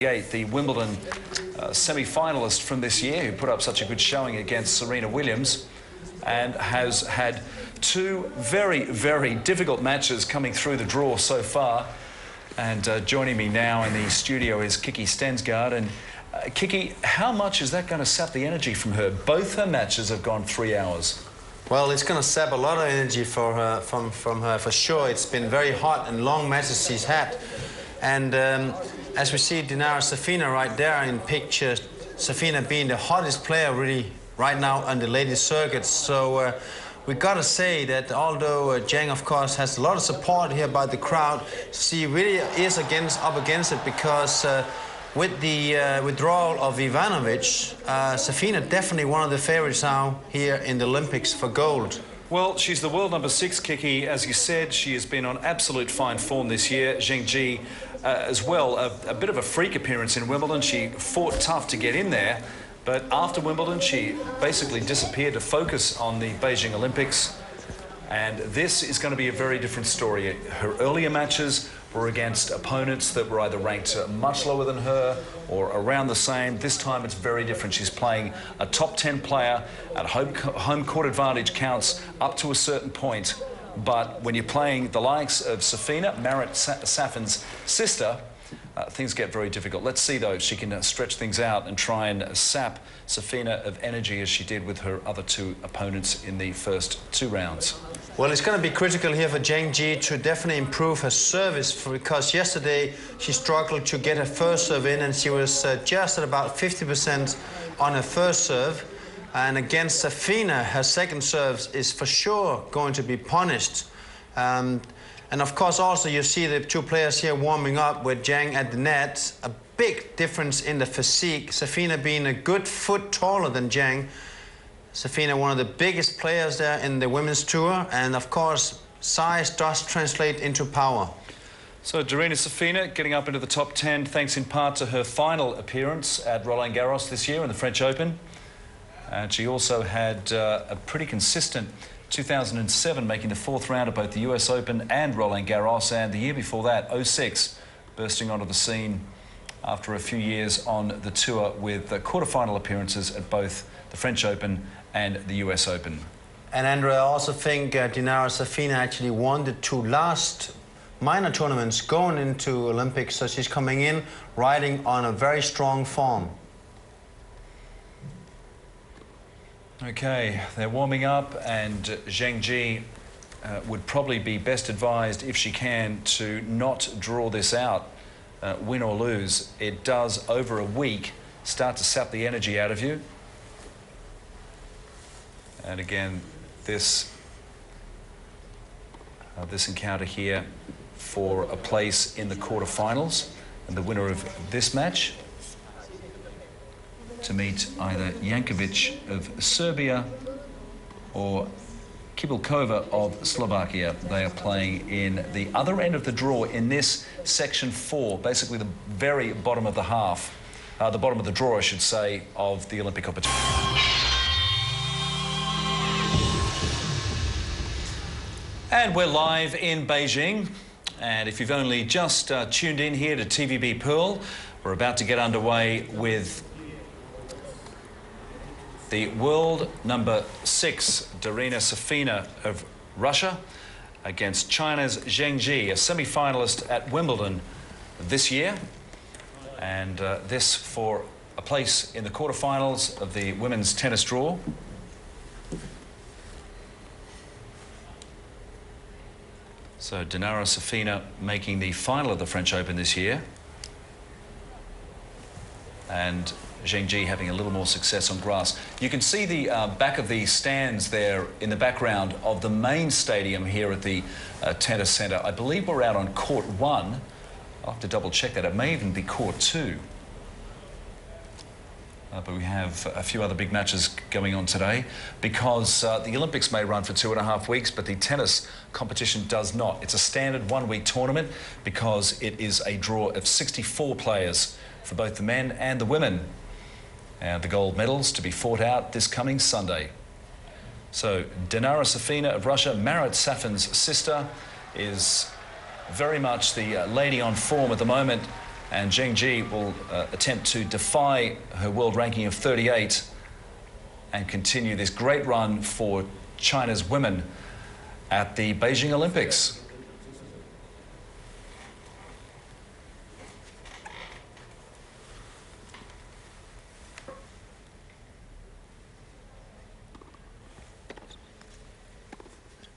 The Wimbledon semi-finalist from this year, who put up such a good showing against Serena Williams and has had two very, very difficult matches coming through the draw so far. And joining me now in the studio is Kiki Stensgaard. And Kiki, how much is that going to sap the energy from her? Both her matches have gone 3 hours. Well, it's going to sap a lot of energy for her, from her for sure. It's been very hot and long matches she's had. And as we see Dinara Safina right there in picture, Safina being the hottest player really right now on the ladies circuit. So we got to say that although Zheng, of course, has a lot of support here by the crowd, she really is up against it because with the withdrawal of Ivanovic, Safina definitely one of the favorites now here in the Olympics for gold. Well, she's the world number 6, Kiki. As you said, she has been on absolute fine form this year. Zheng as well, a bit of a freak appearance in Wimbledon. She fought tough to get in there, but after Wimbledon, she basically disappeared to focus on the Beijing Olympics. And this is going to be a very different story. Her earlier matches were against opponents that were either ranked much lower than her or around the same. This time it's very different. She's playing a top 10 player at home court advantage counts up to a certain point. But when you're playing the likes of Safina, Marat Safin's sister, things get very difficult. Let's see, though, if she can stretch things out and try and sap Safina of energy as she did with her other two opponents in the first 2 rounds. Well, it's going to be critical here for Zheng to definitely improve her service because yesterday she struggled to get her first serve in and she was just at about 50% on her first serve. And against Safina, her second serve is for sure going to be punished. And of course, also you see the two players here warming up with Zheng at the net. A big difference in the physique. Safina being a good foot taller than Zheng. Safina, one of the biggest players there in the women's tour. And of course, size does translate into power. So Darina Safina getting up into the top 10 thanks in part to her final appearance at Roland Garros this year in the French Open. And she also had a pretty consistent 2007, making the 4th round of both the US Open and Roland Garros, and the year before that, 06, bursting onto the scene after a few years on the tour with quarter-final appearances at both the French Open and the US Open. And Andrea, I also think Dinara Safina actually won the 2 last minor tournaments going into Olympics, so she's coming in riding on a very strong form. Okay, they're warming up, and Zheng would probably be best advised, if she can, to not draw this out, win or lose. It does, over a week, start to sap the energy out of you. And again, this encounter here for a place in the quarterfinals, and the winner of this match to meet either Jankovic of Serbia or Kibilkova of Slovakia. They are playing in the other end of the draw in this section 4, basically the very bottom of the half, the bottom of the draw, I should say, of the Olympic competition. And we're live in Beijing. And if you've only just tuned in here to TVB Pearl, we're about to get underway with the world number 6, Darina Safina of Russia, against China's Zheng, a semi-finalist at Wimbledon this year. And this for a place in the quarterfinals of the women's tennis draw. So Dinara Safina making the final of the French Open this year. And Zheng having a little more success on grass. You can see the back of the stands there in the background of the main stadium here at the tennis centre. I believe we're out on court 1. I'll have to double check that. It may even be court 2. But we have a few other big matches going on today because the Olympics may run for 2.5 weeks, but the tennis competition does not. It's a standard 1-week tournament because it is a draw of 64 players for both the men and the women. And the gold medals to be fought out this coming Sunday. So Dinara Safina of Russia, Marat Safin's sister, is very much the lady on form at the moment And Zheng Ji will attempt to defy her world ranking of 38 and continue this great run for China's women at the Beijing Olympics.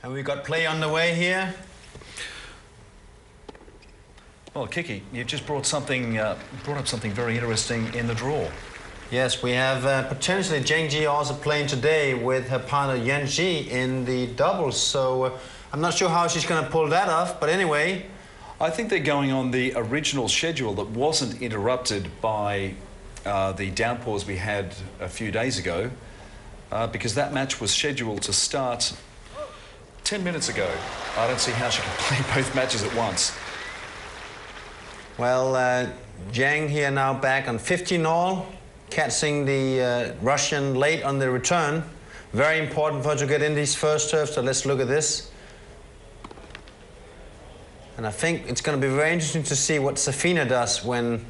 And we got play on the way here. Well, Kiki, you've just brought up something very interesting in the draw. Yes, we have potentially Zheng Ji also playing today with her partner Yan Ji in the doubles. So I'm not sure how she's going to pull that off. But anyway, I think they're going on the original schedule that wasn't interrupted by the downpours we had a few days ago, because that match was scheduled to start 10 minutes ago. I don't see how she can play both matches at once. Well, Zheng here now back on 15 all, catching the Russian late on the return. Very important for her to get in these first serves, so let's look at this. And I think it's going to be very interesting to see what Safina does when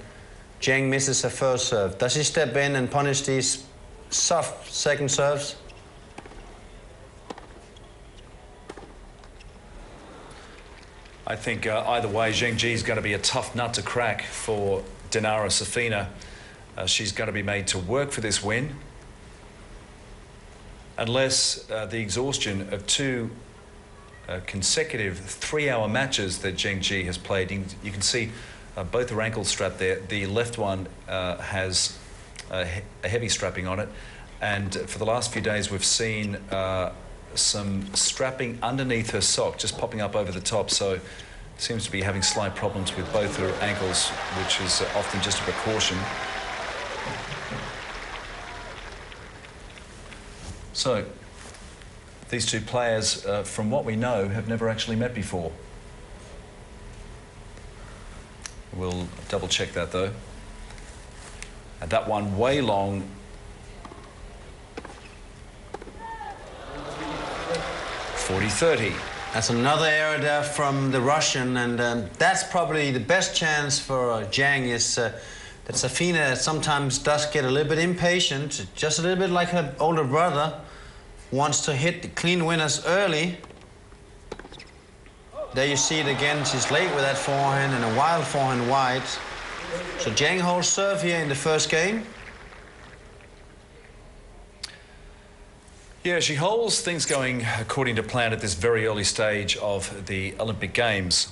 Zheng misses her first serve. Does she step in and punish these soft second serves? I think either way, Zheng Ji is going to be a tough nut to crack for Dinara Safina. She's going to be made to work for this win, unless the exhaustion of two consecutive 3-hour matches that Zheng Ji has played. You can see both her ankles strapped there. The left one has a heavy strapping on it, and for the last few days we've seen some strapping underneath her sock, just popping up over the top, so seems to be having slight problems with both her ankles, which is often just a precaution. So these two players, from what we know, have never actually met before. We'll double check that though. And that one way long. .40-30. That's another error there from the Russian, and that's probably the best chance for Zheng is that Safina sometimes does get a little bit impatient, just a little bit like her older brother, wants to hit the clean winners early. There you see it again, she's late with that forehand and a wild forehand wide. So Zheng holds serve here in the first game. Yeah, she holds things going according to plan at this very early stage of the Olympic Games.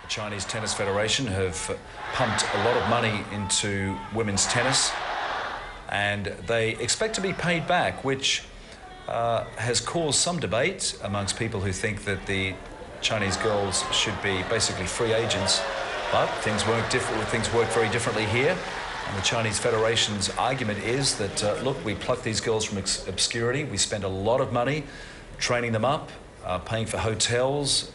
The Chinese Tennis Federation have pumped a lot of money into women's tennis, and they expect to be paid back, which has caused some debate amongst people who think that the Chinese girls should be basically free agents. But things work very differently here. And the Chinese Federation's argument is that, look, we pluck these girls from obscurity. We spend a lot of money training them up, paying for hotels,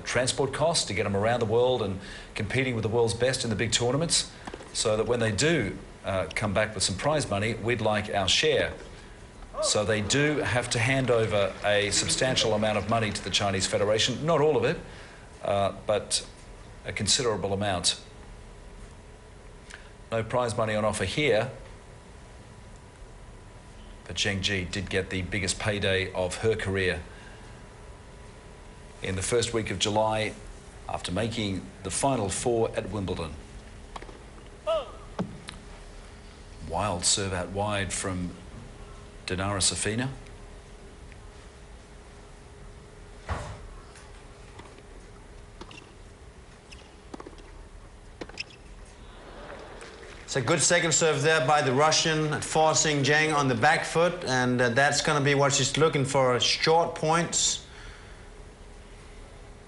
transport costs to get them around the world and competing with the world's best in the big tournaments, so that when they do come back with some prize money, we'd like our share. So they do have to hand over a substantial amount of money to the Chinese Federation. Not all of it, but a considerable amount. No prize money on offer here, but Zheng Ji did get the biggest payday of her career in the first week of July after making the Final Four at Wimbledon. Wild serve out wide from Dinara Safina. It's a good second serve there by the Russian, forcing Zheng on the back foot, and that's going to be what she's looking for, short points.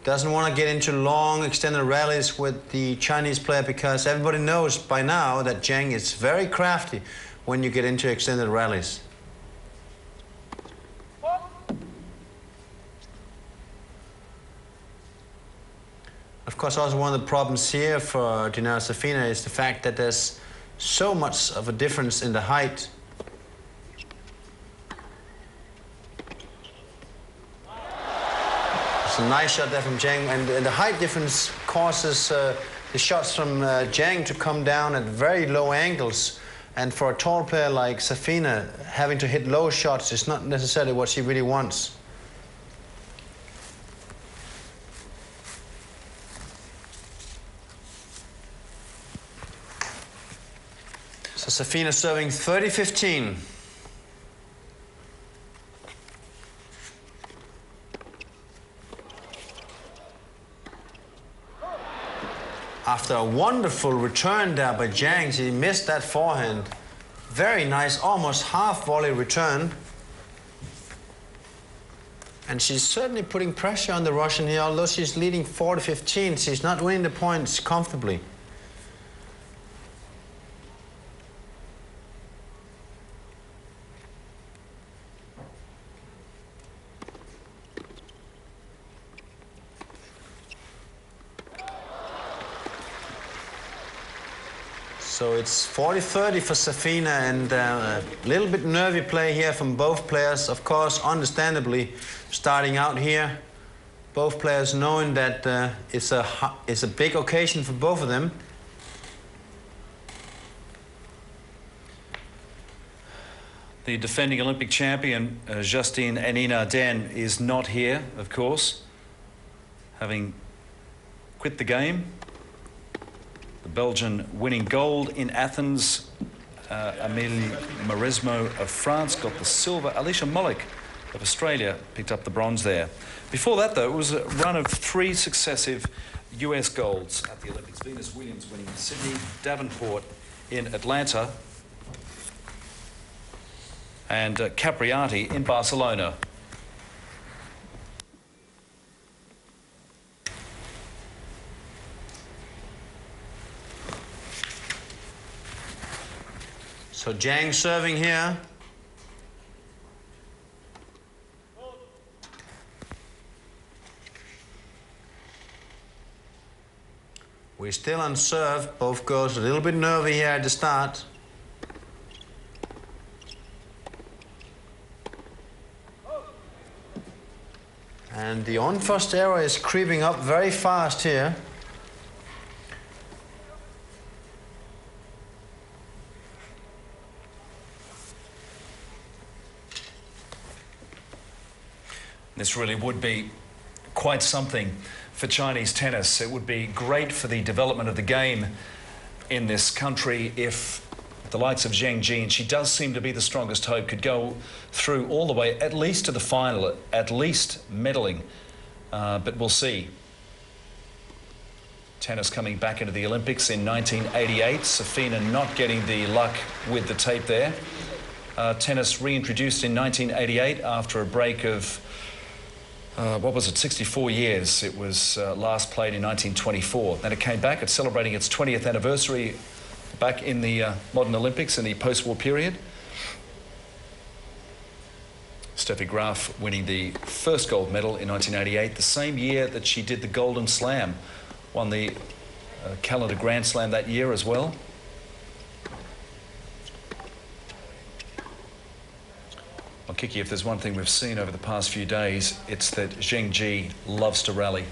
Doesn't want to get into long extended rallies with the Chinese player, because everybody knows by now that Zheng is very crafty when you get into extended rallies. Of course, also one of the problems here for Dinara Safina is the fact that there's so much of a difference in the height. It's a nice shot there from Zheng, and the height difference causes the shots from Zheng to come down at very low angles. And for a tall player like Safina, having to hit low shots is not necessarily what she really wants. So Safina serving 30-15. After a wonderful return there by Zheng, she missed that forehand. Very nice, almost half volley return. And she's certainly putting pressure on the Russian here, although she's leading 4-15. She's not winning the points comfortably. So it's 40-30 for Safina, and a little bit nervy play here from both players. Of course, understandably, starting out here, both players knowing that it's a big occasion for both of them. The defending Olympic champion, Justine Henin-Ardenne, is not here, of course, having quit the game. The Belgian winning gold in Athens, Amélie Mauresmo of France got the silver. Alicia Molik of Australia picked up the bronze there. Before that, though, it was a run of 3 successive US golds at the Olympics. Venus Williams winning in Sydney, Davenport in Atlanta, and Capriati in Barcelona. So Zheng serving here. We're still on serve. Both girls a little bit nervy here at the start. And the on-first error is creeping up very fast here. This really would be quite something for Chinese tennis. It would be great for the development of the game in this country if the likes of Zheng Ji, and she does seem to be the strongest hope, could go through all the way, at least to the final, at least medaling. But we'll see. Tennis coming back into the Olympics in 1988. Safina not getting the luck with the tape there. Tennis reintroduced in 1988 after a break of what was it, 64 years. It was last played in 1924. Then it came back. It's celebrating its 20th anniversary back in the modern Olympics in the post-war period. Steffi Graf winning the first gold medal in 1988, the same year that she did the Golden Slam. Won the calendar Grand Slam that year as well. Well, Kiki, if there's one thing we've seen over the past few days, it's that Zheng Ji loves to rally.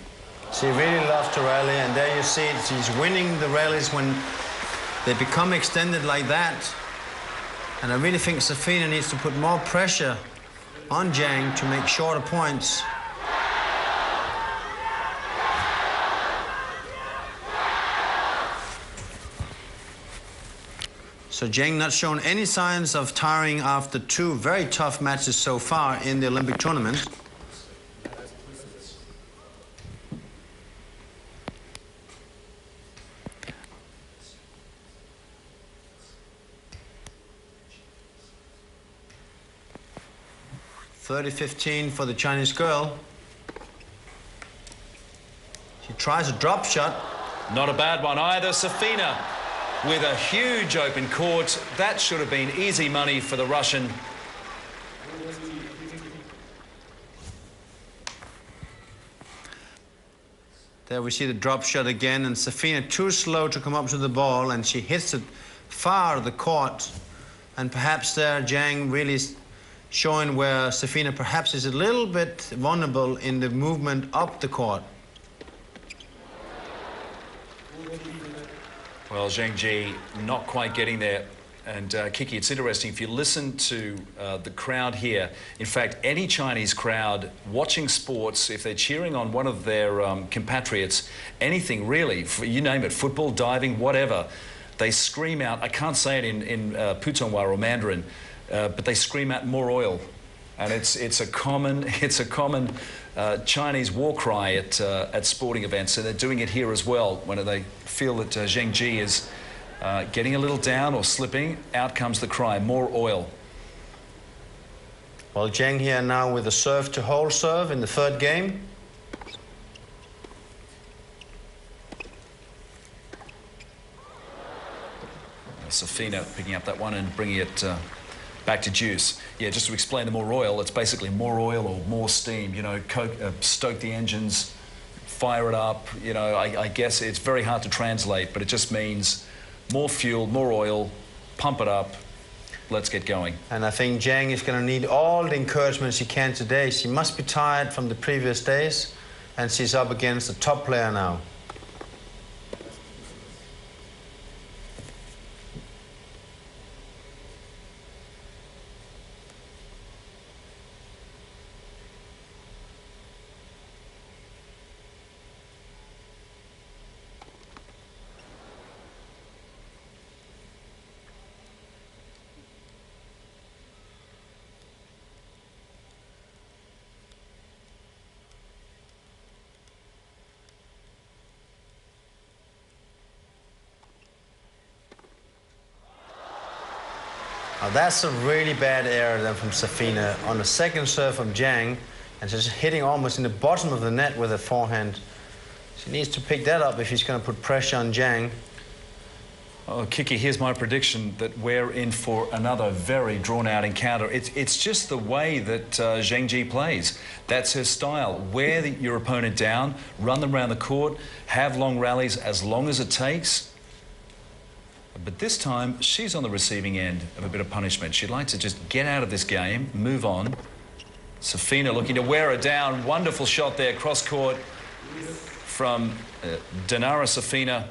She really loves to rally, and there you see it. She's winning the rallies when they become extended like that. And I really think Safina needs to put more pressure on Zheng to make shorter points. So Zheng not shown any signs of tiring after 2 very tough matches so far in the Olympic tournament. (30-15) for the Chinese girl. She tries a drop shot. Not a bad one either. Safina with a huge open court. That should have been easy money for the Russian. There we see the drop shot again, and Safina too slow to come up to the ball, and she hits it far of the court. And perhaps there Zheng really showing where Safina perhaps is a little bit vulnerable in the movement up the court. Well, Zheng not quite getting there. And Kiki, it's interesting, if you listen to the crowd here, in fact, any Chinese crowd watching sports, if they're cheering on one of their compatriots, anything really, you name it, football, diving, whatever, they scream out, I can't say it in Putonghua or Mandarin, but they scream out more oil. And it's a common Chinese war cry at sporting events, and they're doing it here as well when they feel that Zheng is getting a little down or slipping. Out comes the cry, more oil. Well, Zheng here now with a serve to hold serve in the third game. Safina picking up that one and bringing it back to juice. Yeah, just to explain the more oil, it's basically more oil or more steam, you know, stoke the engines, fire it up, you know, I guess it's very hard to translate, but it just means more fuel, more oil, pump it up, let's get going. And I think Zheng is going to need all the encouragement she can today. She must be tired from the previous days, and she's up against a top player now. Now that's a really bad error then from Safina on the second serve from Zheng, and just hitting almost in the bottom of the net with her forehand. She needs to pick that up if she's going to put pressure on Zheng. Oh, Kiki, here's my prediction that we're in for another very drawn-out encounter. It's just the way that Zheng plays. That's her style. Wear your opponent down, run them around the court, have long rallies as long as it takes. But this time, she's on the receiving end of a bit of punishment. She'd like to just get out of this game, move on. Safina looking to wear her down. Wonderful shot there, cross-court from Dinara Safina.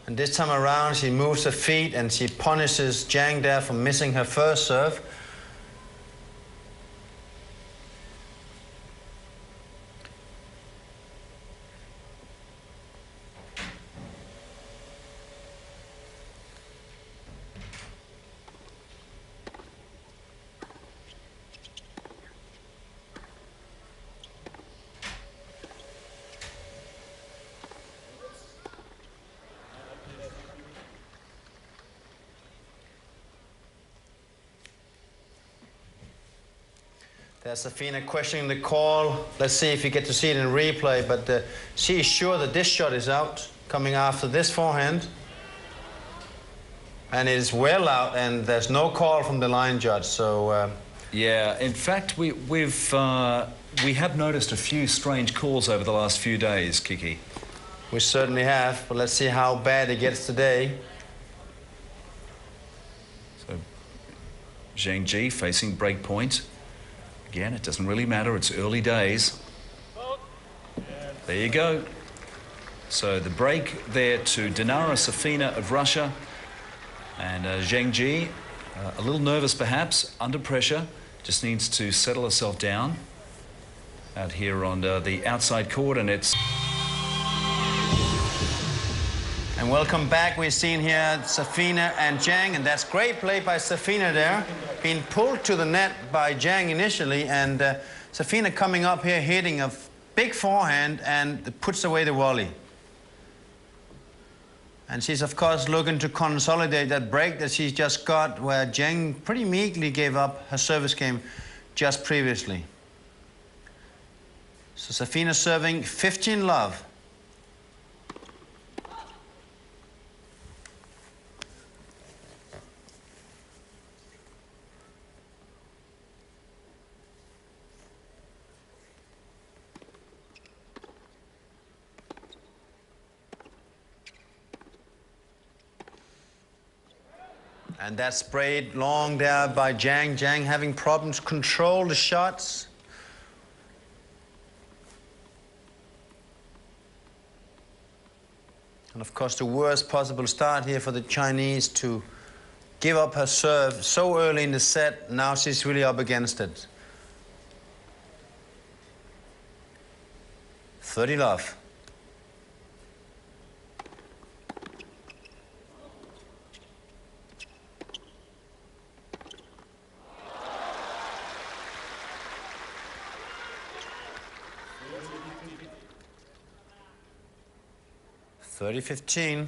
And this time around, she moves her feet and she punishes Zheng there for missing her first serve. There's Safina questioning the call. Let's see if you get to see it in replay, but she is sure that this shot is out, coming after this forehand. And it is well out, and there's no call from the line judge, so... Yeah, in fact, we have noticed a few strange calls over the last few days, Kiki. We certainly have, but let's see how bad it gets today. So, Zheng facing break point. Again, it doesn't really matter, it's early days. There you go. So the break there to Dinara Safina of Russia. And Zheng a little nervous perhaps, under pressure, just needs to settle herself down out here on the outside court, and it's... And welcome back. We're seeing here Safina and Zheng, and that's great play by Safina there. Being pulled to the net by Zheng initially, and Safina coming up here hitting a big forehand and puts away the volley. And she's, of course, looking to consolidate that break that she's just got, where Zheng pretty meekly gave up her service game just previously. So Safina serving 15-love. And that's sprayed long there by Zheng. Zheng having problems control the shots. And of course the worst possible start here for the Chinese to give up her serve so early in the set. Now she's really up against it. 30 love. (30-15).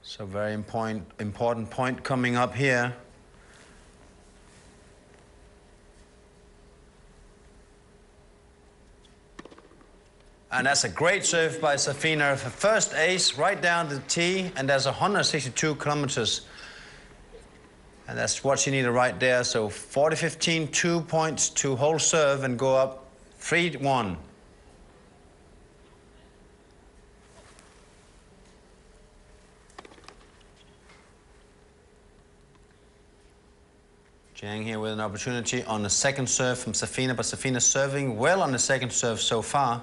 So very important point coming up here. And that's a great serve by Safina. Her first ace right down the tee, and there's 162 kilometers. And that's what she needed right there. So 40-15, 2 points to hold serve and go up 3-1. Zheng here with an opportunity on the second serve from Safina, but Safina serving well on the second serve so far.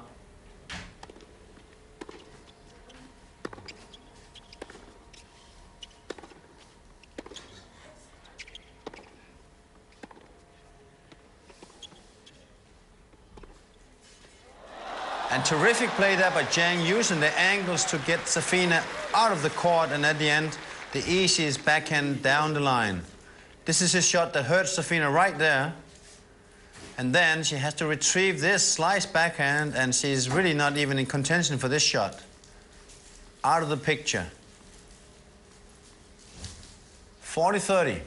And terrific play there by Zheng, using the angles to get Safina out of the court, and at the end, the easiest backhand down the line. This is a shot that hurts Safina right there. And then she has to retrieve this slice backhand, and she's really not even in contention for this shot. Out of the picture. 40-30.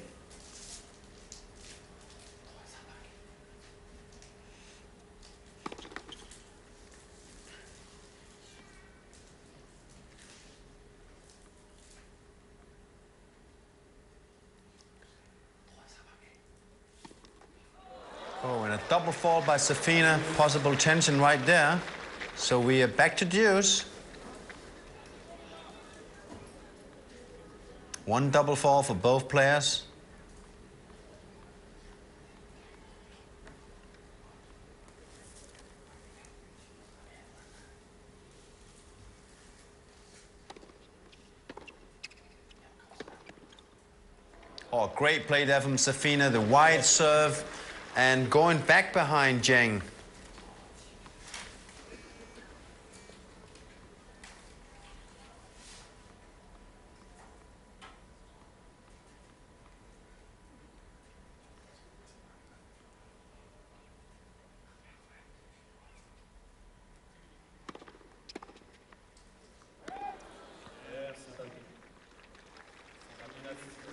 Oh, and a double fall by Safina. Possible tension right there. So we are back to deuce. One double fall for both players. Oh, great play there from Safina. The wide serve and going back behind Zheng.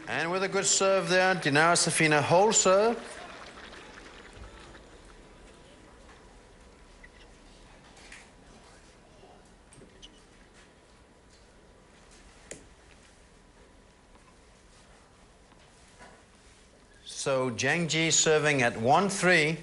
And with a good serve there, Dinara Safina whole serve. So Zheng Ji serving at 1-3.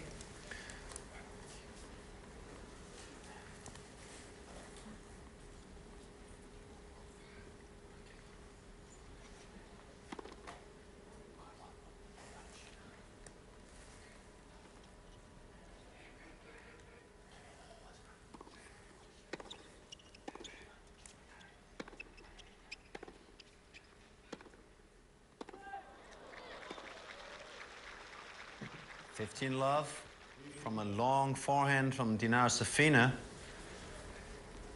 Love from a long forehand from Dinara Safina.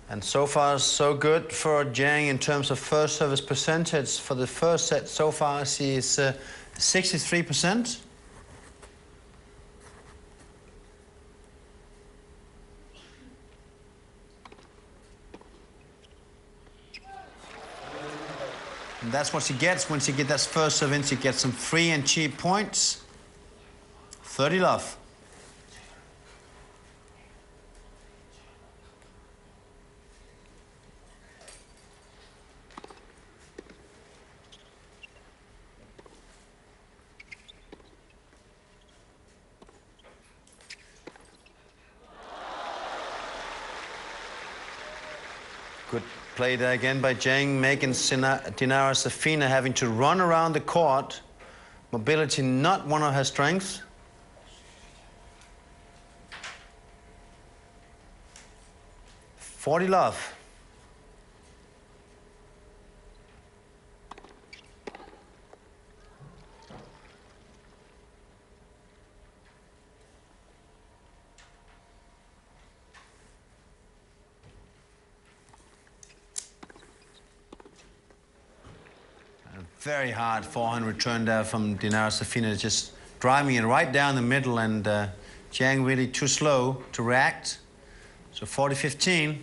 And so far, so good for Zheng in terms of first service percentage. For the first set, so far, she is 63%. And that's what she gets when she gets that first serve in. She gets some free and cheap points. 30 love. Good play there again by Zheng, making Dinara Safina having to run around the court. Mobility not one of her strengths. Forty love. Very hard forehand return there from Dinara Safina, just driving it right down the middle, and Zheng really too slow to react. So 40-15.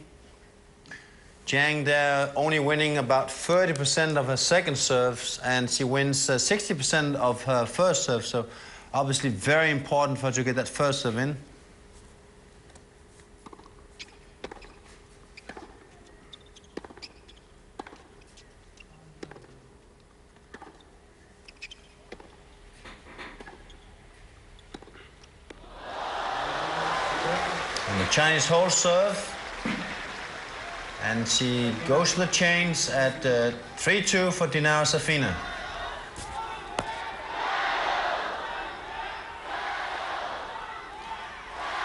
Zheng there only winning about 30% of her second serves, and she wins 60% of her first serve. So obviously very important for her to get that first serve in. And the Chinese whole serve, and she goes to the chains at 3-2 for Dinara Safina.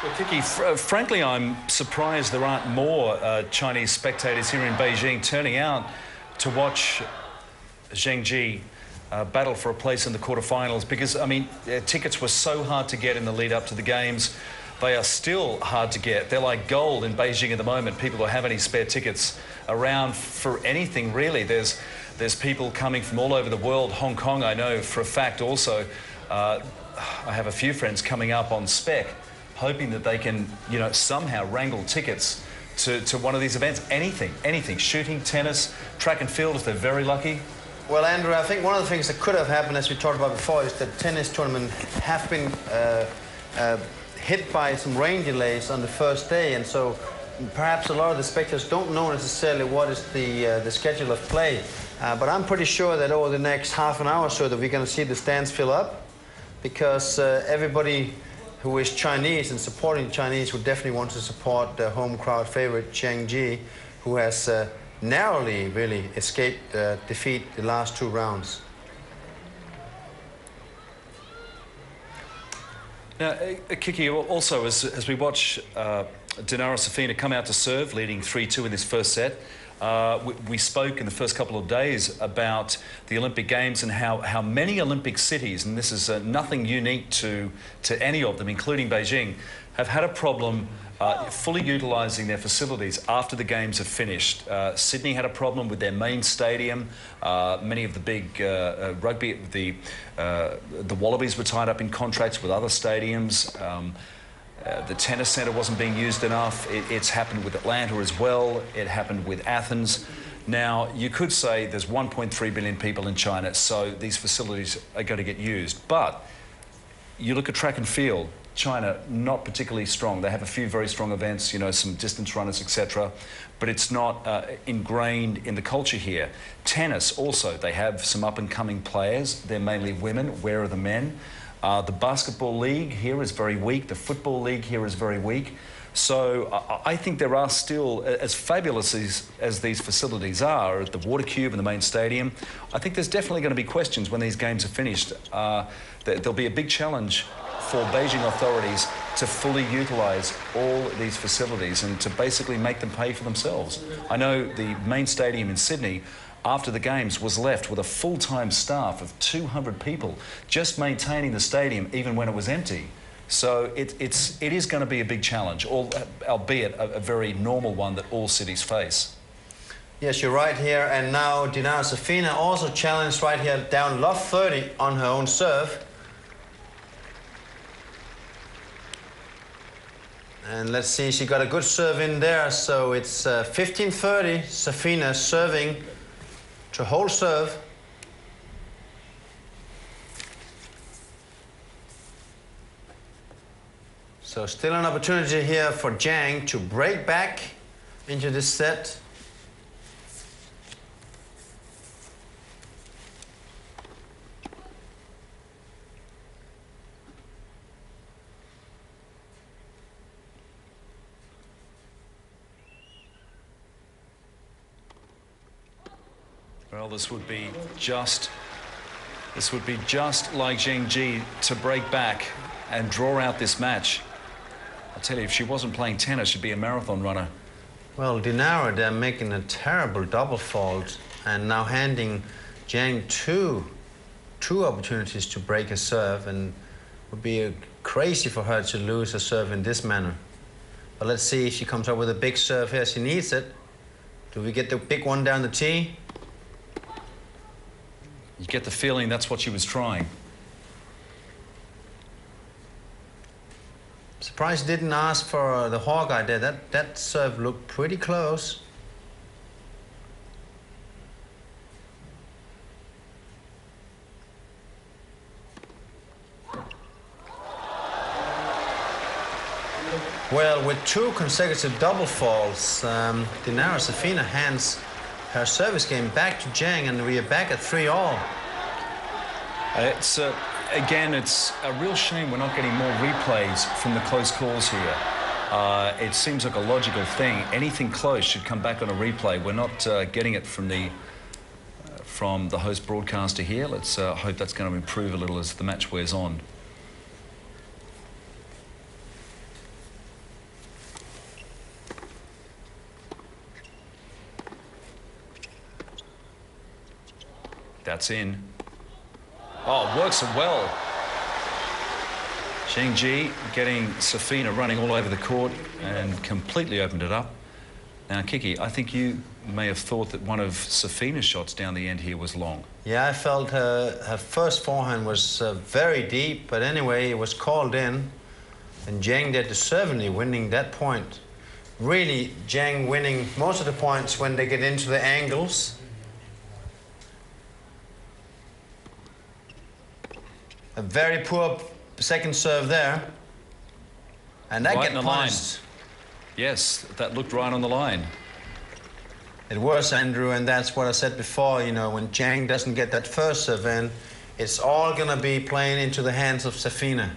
Well, Kiki, frankly, I'm surprised there aren't more Chinese spectators here in Beijing turning out to watch Zheng Ji battle for a place in the quarterfinals, because, I mean, tickets were so hard to get in the lead up to the games. They are still hard to get. They're like gold in Beijing at the moment. People who have any spare tickets around for anything, really. There's people coming from all over the world. Hong Kong, I know for a fact also. I have a few friends coming up on spec, hoping that they can, you know, somehow wrangle tickets to one of these events. Anything. Shooting, tennis, track and field, if they're very lucky. Well, Andrew, I think one of the things that could have happened, as we talked about before, is that tennis tournament have been hit by some rain delays on the first day, and so perhaps a lot of the spectators don't know necessarily what is the schedule of play. But I'm pretty sure that over the next half an hour or so that we're going to see the stands fill up, because everybody who is Chinese and supporting Chinese would definitely want to support the home crowd favorite Zheng Ji, who has narrowly really escaped defeat the last two rounds. Now, Kiki, also, as we watch Dinara Safina come out to serve, leading 3-2 in this first set, we spoke in the first couple of days about the Olympic Games and how many Olympic cities, and this is nothing unique to any of them, including Beijing, have had a problem fully utilising their facilities after the Games have finished. Sydney had a problem with their main stadium. Many of the big rugby, the Wallabies were tied up in contracts with other stadiums. The tennis centre wasn't being used enough. It's happened with Atlanta as well. It happened with Athens. Now, you could say there's 1.3 billion people in China, so these facilities are going to get used. But you look at track and field, China, not particularly strong. They have a few very strong events, you know, some distance runners, etc. But it's not ingrained in the culture here. Tennis also, they have some up-and-coming players. They're mainly women. Where are the men? The basketball league here is very weak. The football league here is very weak. So I think there are still, as fabulous as these facilities are, at the Water Cube and the main stadium, I think there's definitely going to be questions when these games are finished. There'll be a big challenge for Beijing authorities to fully utilise all these facilities and to basically make them pay for themselves. I know the main stadium in Sydney, after the Games, was left with a full-time staff of 200 people just maintaining the stadium even when it was empty. So it is going to be a big challenge, albeit a very normal one that all cities face. Yes, you're right here. And now Dinara Safina also challenged right here, down love 30 on her own serve. And let's see, she got a good serve in there, so it's 15-30. Safina serving to hold serve. So still an opportunity here for Zheng to break back into this set. Well, this would be just like Zheng Ji to break back and draw out this match. I tell you, if she wasn't playing tennis, she'd be a marathon runner. Well, Dinara, they're making a terrible double fault and now handing Zheng two opportunities to break a serve, and it would be crazy for her to lose a serve in this manner. But let's see if she comes up with a big serve here. She needs it. Do we get the big one down the tee? You get the feeling that's what she was trying. Surprised didn't ask for the Hawkeye there. That serve looked pretty close. Well, with two consecutive double faults, Dinara Safina hands her service game back to Zheng, and we are back at 3-all. Again, it's a real shame we're not getting more replays from the close calls here. It seems like a logical thing. Anything close should come back on a replay. We're not getting it from the host broadcaster here. Let's hope that's going to improve a little as the match wears on. That's in. Oh, works it well. Zheng Ji getting Safina running all over the court and completely opened it up. Now, Kiki, I think you may have thought that one of Safina's shots down the end here was long. Yeah, I felt her first forehand was very deep, but anyway, it was called in, and Zheng did deservedly winning that point. Really, Zheng winning most of the points when they get into the angles. A very poor second serve there. And that right gets on the line. Yes, that looked right on the line. It was, Andrew, and that's what I said before. You know, when Zheng doesn't get that first serve in, it's all going to be playing into the hands of Safina.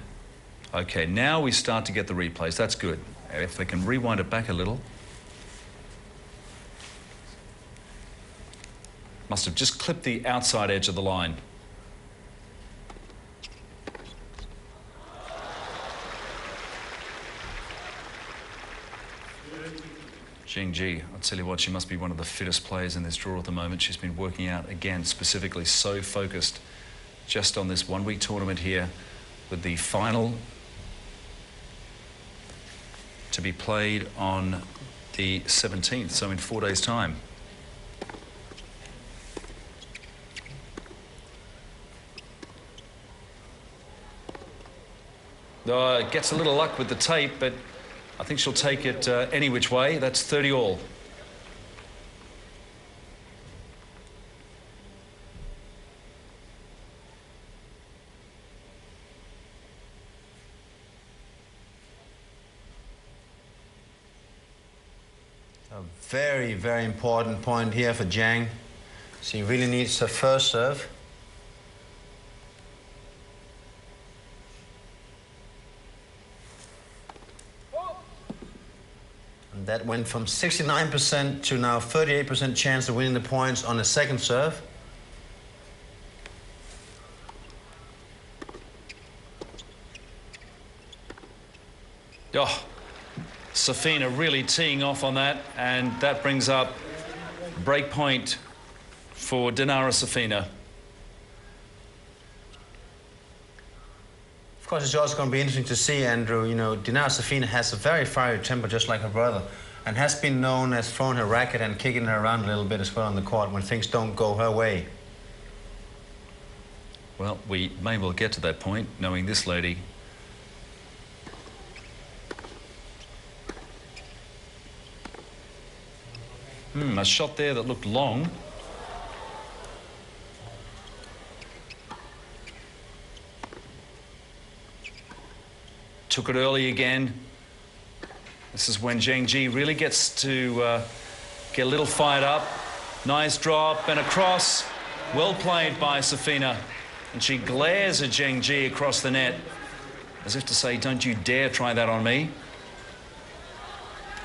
Okay, now we start to get the replays. That's good. If they can rewind it back a little. Must have just clipped the outside edge of the line. Zheng Ji, I'll tell you what, she must be one of the fittest players in this draw at the moment. She's been working out, again, specifically so focused just on this one-week tournament here, with the final to be played on the 17th, so in 4 days' time. Gets a little luck with the tape, but I think she'll take it any which way. That's 30-all. A very, very important point here for Zheng. She really needs her first serve. That went from 69% to now 38% chance of winning the points on the second serve. Oh, Safina really teeing off on that, and that brings up break point for Dinara Safina. Of course, it's also going to be interesting to see, Andrew, you know, Dinara Safina has a very fiery temper, just like her brother, and has been known as throwing her racket and kicking her around a little bit as well on the court when things don't go her way. Well, we may well get to that point, knowing this lady. A shot there that looked long. Took it early again. This is when Zheng Ji really gets to get a little fired up. Nice drop and a cross. Well played by Safina. And she glares at Zheng Ji across the net, as if to say, don't you dare try that on me.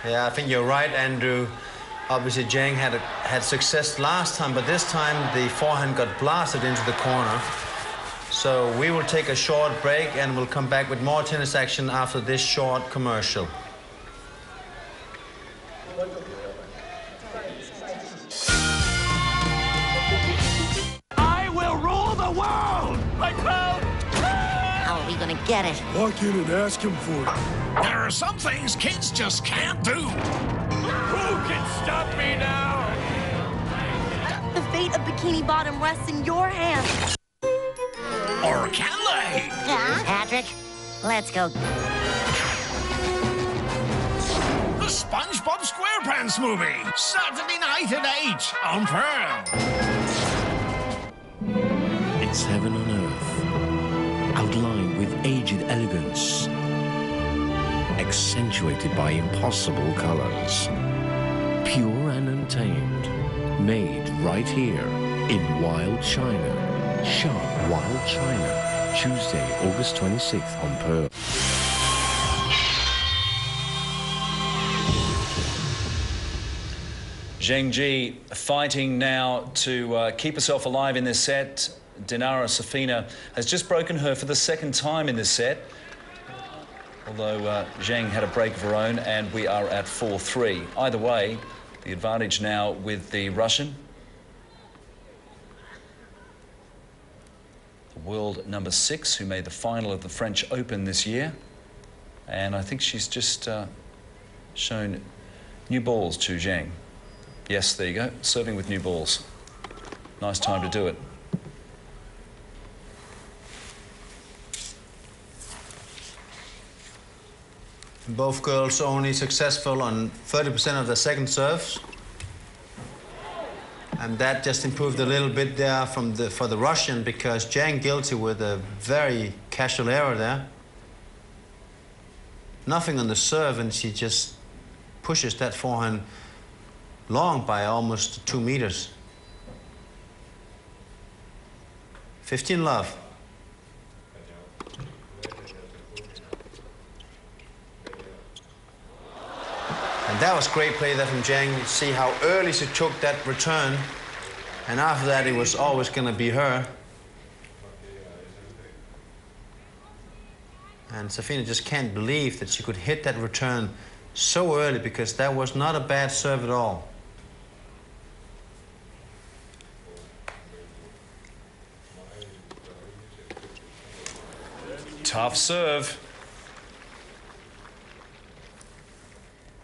Yeah, I think you're right, Andrew. Obviously, Zheng had success last time, but this time the forehand got blasted into the corner. So we will take a short break and we'll come back with more tennis action after this short commercial. I will rule the world! My crown! How are we gonna get it? Walk in and ask him for it. There are some things kids just can't do. Who can stop me now? The fate of Bikini Bottom rests in your hands. Or can they? Patrick, let's go. The SpongeBob SquarePants movie, Saturday night at 8 on Pearl. It's heaven on earth, outlined with aged elegance, accentuated by impossible colors, pure and untamed, made right here in Wild China. Shop Wild China, Tuesday, August 26th on Pearl. Zheng Ji fighting now to keep herself alive in this set. Dinara Safina has just broken her for the second time in this set. Although Zheng had a break of her own, and we are at 4-3. Either way, the advantage now with the Russian. The world number 6, who made the final of the French Open this year. And I think she's just shown new balls to Zheng. Yes, there you go, serving with new balls. Nice time to do it. Both girls only successful on 30% of their second serves. And that just improved a little bit there for the Russian, because Zheng guilty with a very casual error there. Nothing on the serve, and she just pushes that forehand long by almost 2 meters. 15 love. And that was great play there from Zheng. You see how early she took that return. And after that, it was always going to be her. And Safina just can't believe that she could hit that return so early, because that was not a bad serve at all. Tough serve.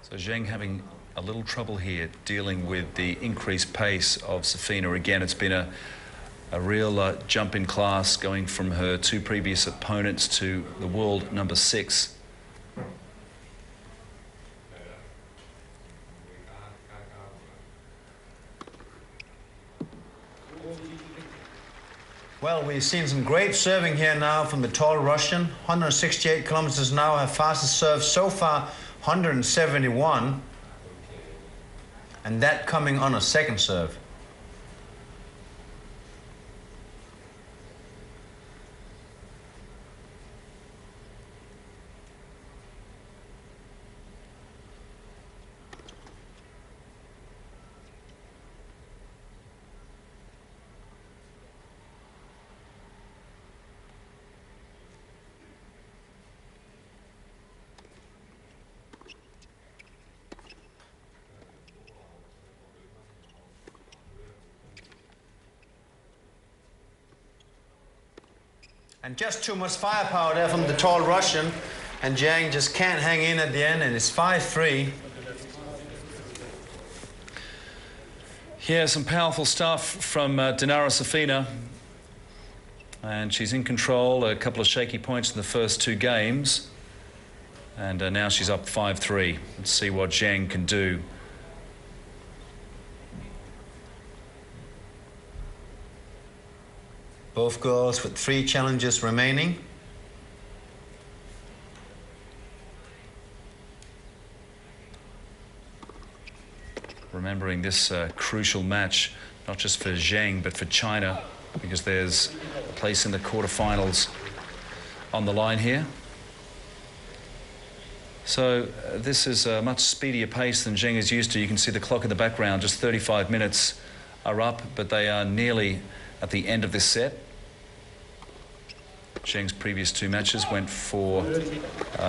So Zheng having a little trouble here dealing with the increased pace of Safina. Again, it's been a real jump in class, going from her 2 previous opponents to the world number 6. Well, we've seen some great serving here now from the tall Russian. 168 kilometers an hour, her fastest serve so far, 171. And that coming on a second serve. And just too much firepower there from the tall Russian. And Zheng just can't hang in at the end, and it's 5-3. Yeah, some powerful stuff from Dinara Safina. And she's in control. A couple of shaky points in the first 2 games. And now she's up 5-3. Let's see what Zheng can do. Both girls with 3 challenges remaining. Remembering this crucial match, not just for Zheng, but for China, because there's a place in the quarterfinals on the line here. So this is a much speedier pace than Zheng is used to. You can see the clock in the background, just 35 minutes are up, but they are nearly at the end of this set. Zheng's previous two matches went for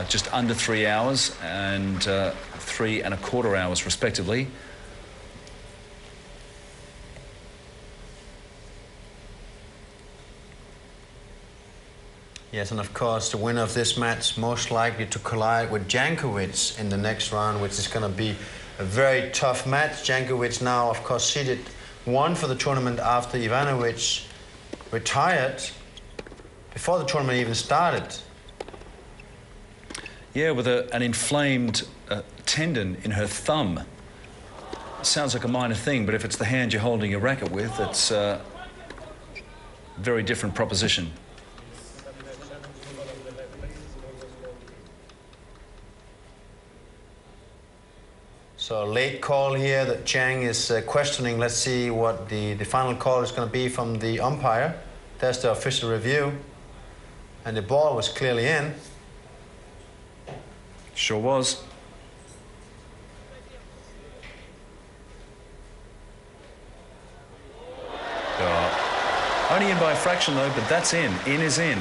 just under 3 hours and 3¼ hours respectively. Yes, and of course the winner of this match most likely to collide with Jankovic in the next round, which is going to be a very tough match. Jankovic now, of course, seeded 1 for the tournament after Ivanovic retired before the tournament even started. Yeah, with an inflamed tendon in her thumb. Sounds like a minor thing, but if it's the hand you're holding your racket with, it's a very different proposition. So late call here that Zheng is questioning. Let's see what the final call is going to be from the umpire. There's the official review. And the ball was clearly in. Sure was. Only in by a fraction though, but that's in. In is in.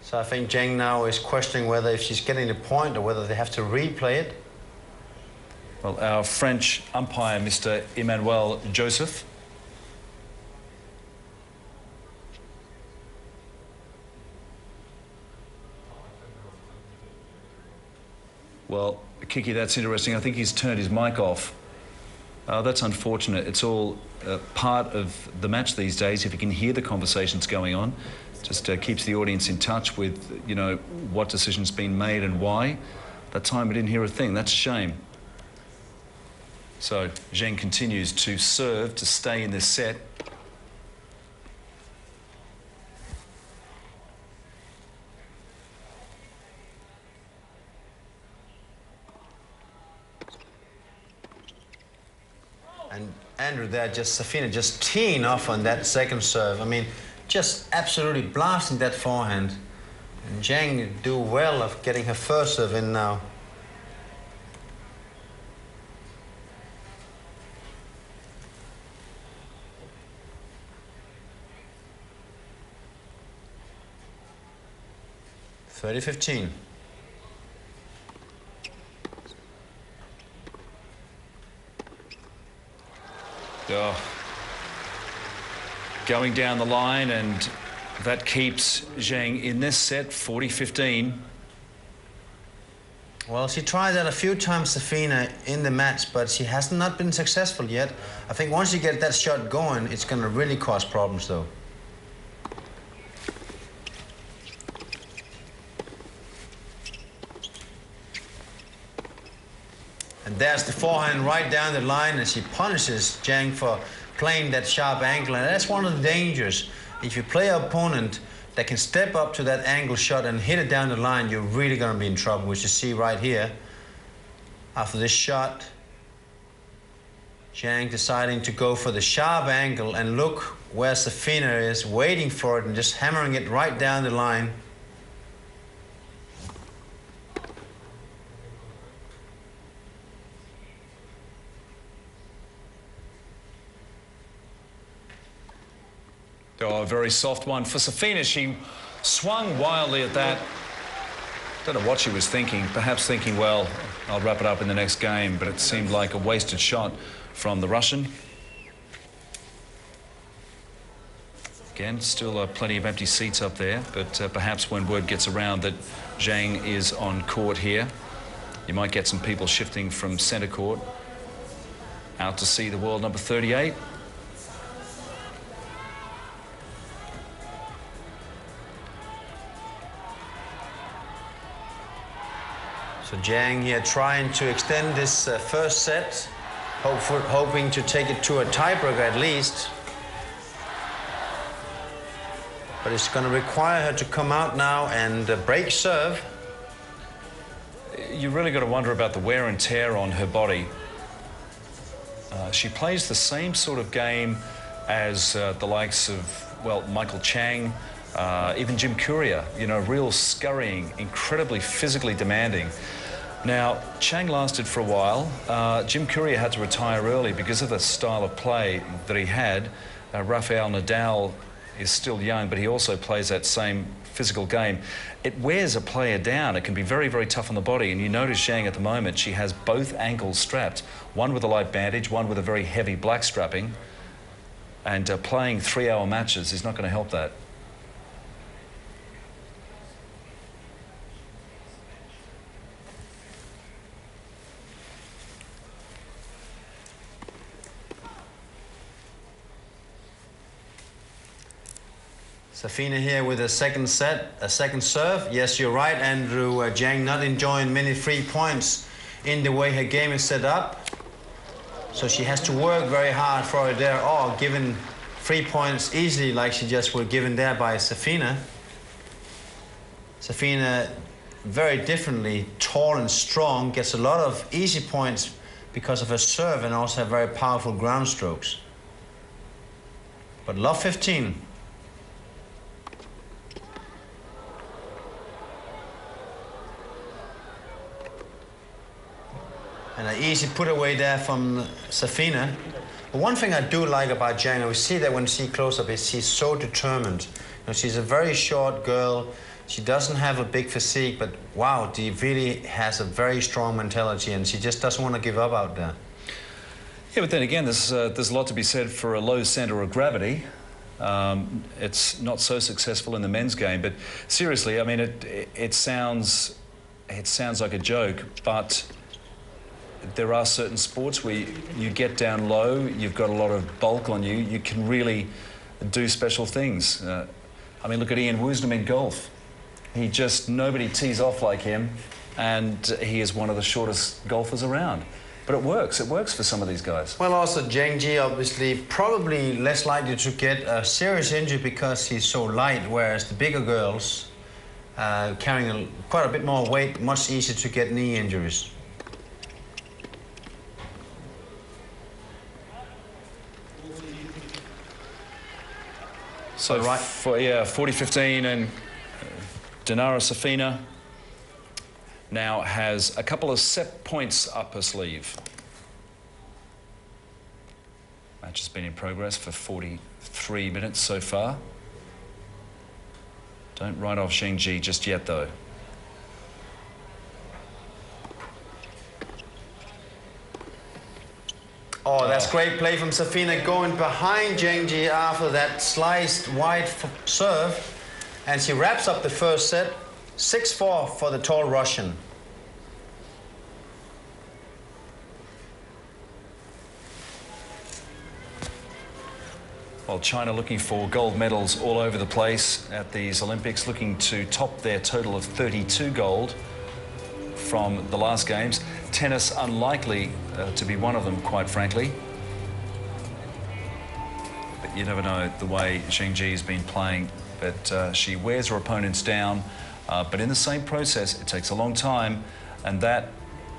So I think Zheng now is questioning whether if she's getting the point or whether they have to replay it. Well, our French umpire, Mr. Emmanuel Joseph. Well, Kiki, that's interesting. I think he's turned his mic off. That's unfortunate. It's all part of the match these days. If you can hear the conversations going on, just keeps the audience in touch with, you know, what decision's been made and why. That time we didn't hear a thing. That's a shame. So Zheng continues to serve to stay in this set. And Andrew there, Safina just teeing off on that second serve. I mean, just absolutely blasting that forehand. And Zheng do well of getting her first serve in now. (30-15). Oh. Going down the line, and that keeps Zheng in this set, 40-15. Well, she tried that a few times, Safina, in the match, but she has not been successful yet. I think once you get that shot going, it's going to really cause problems, though. And there's the forehand right down the line, and she punishes Zheng for playing that sharp angle. And that's one of the dangers. If you play an opponent that can step up to that angle shot and hit it down the line, you're really going to be in trouble, which you see right here. After this shot, Zheng deciding to go for the sharp angle, and look where Safina is waiting for it and just hammering it right down the line. Oh, a very soft one for Safina. She swung wildly at that. Don't know what she was thinking. Perhaps thinking, well, I'll wrap it up in the next game, but it seemed like a wasted shot from the Russian. Again, still plenty of empty seats up there, but perhaps when word gets around that Zheng is on court here, you might get some people shifting from centre court out to see the world number 38. So Zheng here trying to extend this first set, hoping to take it to a tiebreaker at least. But it's going to require her to come out now and break serve. You really got to wonder about the wear and tear on her body. She plays the same sort of game as the likes of, well, Michael Chang, even Jim Courier, you know, real scurrying, incredibly physically demanding. Now, Chang lasted for a while. Jim Courier had to retire early because of the style of play that he had. Rafael Nadal is still young, but he also plays that same physical game. It wears a player down. It can be very, very tough on the body. And you notice Zheng at the moment, she has both ankles strapped, one with a light bandage, one with a very heavy black strapping. And playing 3-hour matches is not going to help that. Safina here with a second set, a second serve. Yes, you're right, Andrew. Zheng not enjoying many free points in the way her game is set up. So she has to work very hard for it there, or given 3 points easily like she just was given there by Safina. Safina, very differently, tall and strong, gets a lot of easy points because of her serve and also her very powerful ground strokes. But love 15. And an easy put away there from Safina. But one thing I do like about Zheng, and we see that when we see close up, is she's so determined. You know, she's a very short girl. She doesn't have a big physique, but wow, she really has a very strong mentality, and she just doesn't want to give up out there. Yeah, but then again, there's a lot to be said for a low centre of gravity. It's not so successful in the men's game, but seriously, I mean, it sounds like a joke, but there are certain sports where you get down low, you've got a lot of bulk on you, you can really do special things. I mean, look at Ian Woosnam in golf. Nobody tees off like him, and he is one of the shortest golfers around. But it works for some of these guys. Well, also Zheng Ji obviously probably less likely to get a serious injury because he's so light, whereas the bigger girls carrying quite a bit more weight, much easier to get knee injuries. So, right. 40-15, and Dinara Safina now has a couple of set points up her sleeve. Match has been in progress for 43 minutes so far. Don't write off Zheng Ji just yet, though. Oh, that's great play from Safina, going behind Zheng Ji after that sliced wide serve. And she wraps up the first set, 6-4 for the tall Russian. Well, China looking for gold medals all over the place at these Olympics, looking to top their total of 32 gold from the last games. Tennis unlikely to be one of them, quite frankly. But you never know the way Zheng Ji has been playing. But she wears her opponents down. But in the same process, it takes a long time, and that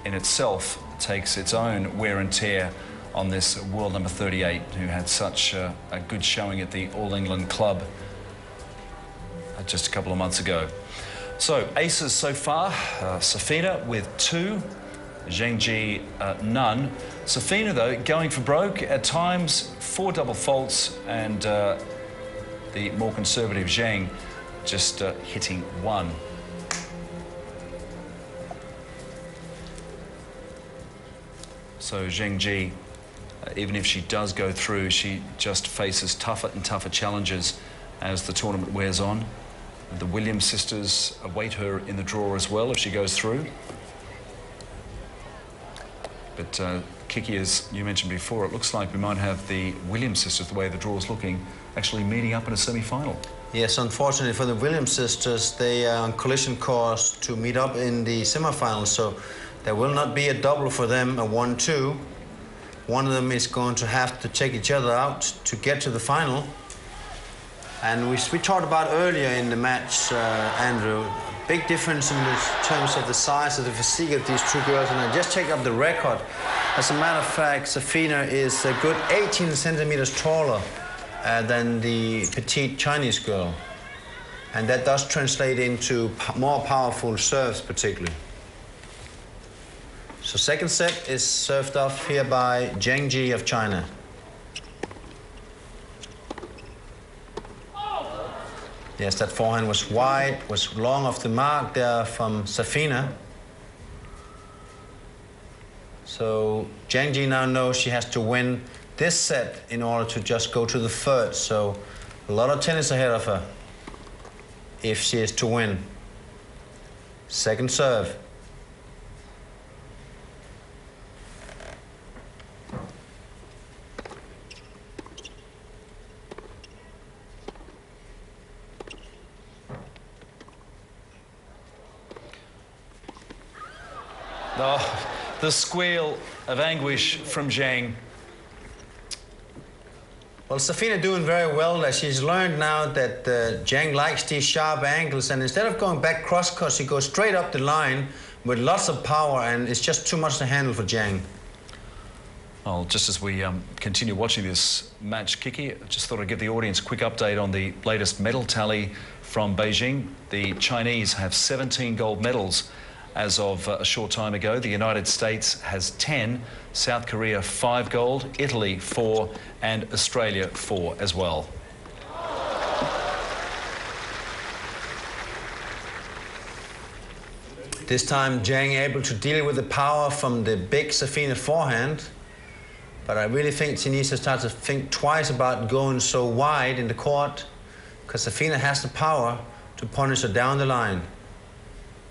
in itself takes its own wear and tear on this world number 38, who had such a good showing at the All England Club just a couple of months ago. So, aces so far, Safina with 2, Zheng Ji none. Safina, though, going for broke at times, 4 double faults, and the more conservative Zheng just hitting 1. So Zheng Ji, even if she does go through, she just faces tougher and tougher challenges as the tournament wears on. The Williams sisters await her in the draw as well if she goes through. But Kiki, as you mentioned before, it looks like we might have the Williams sisters, the way the draw is looking, actually meeting up in a semi-final. Yes, unfortunately for the Williams sisters, they are on collision course to meet up in the semi-finals, so there will not be a double for them, a 1-2. One of them is going to have to take each other out to get to the final. And we talked about earlier in the match, Andrew, big difference in terms of the size of the physique of these two girls. And I just checked up the record. As a matter of fact, Safina is a good 18 centimeters taller than the petite Chinese girl. And that does translate into more powerful serves, particularly. So second set is served off here by Zheng of China. Yes, that forehand was wide, was long off the mark there from Safina. So Zheng now knows she has to win this set in order to just go to the third. So a lot of tennis ahead of her if she is to win. Second serve. Oh, the squeal of anguish from Zheng. Well, Safina doing very well there. She's learned now that Zheng likes these sharp angles, and instead of going back cross-court, she goes straight up the line with lots of power, and it's just too much to handle for Zheng. Well, just as we continue watching this match, Kiki, I just thought I'd give the audience a quick update on the latest medal tally from Beijing. The Chinese have 17 gold medals as of a short time ago. The United States has 10, South Korea 5 gold, Italy 4, and Australia 4 as well. This time Zheng able to deal with the power from the big Safina forehand, but I really think she needs to start to think twice about going so wide in the court, because Safina has the power to punish her down the line.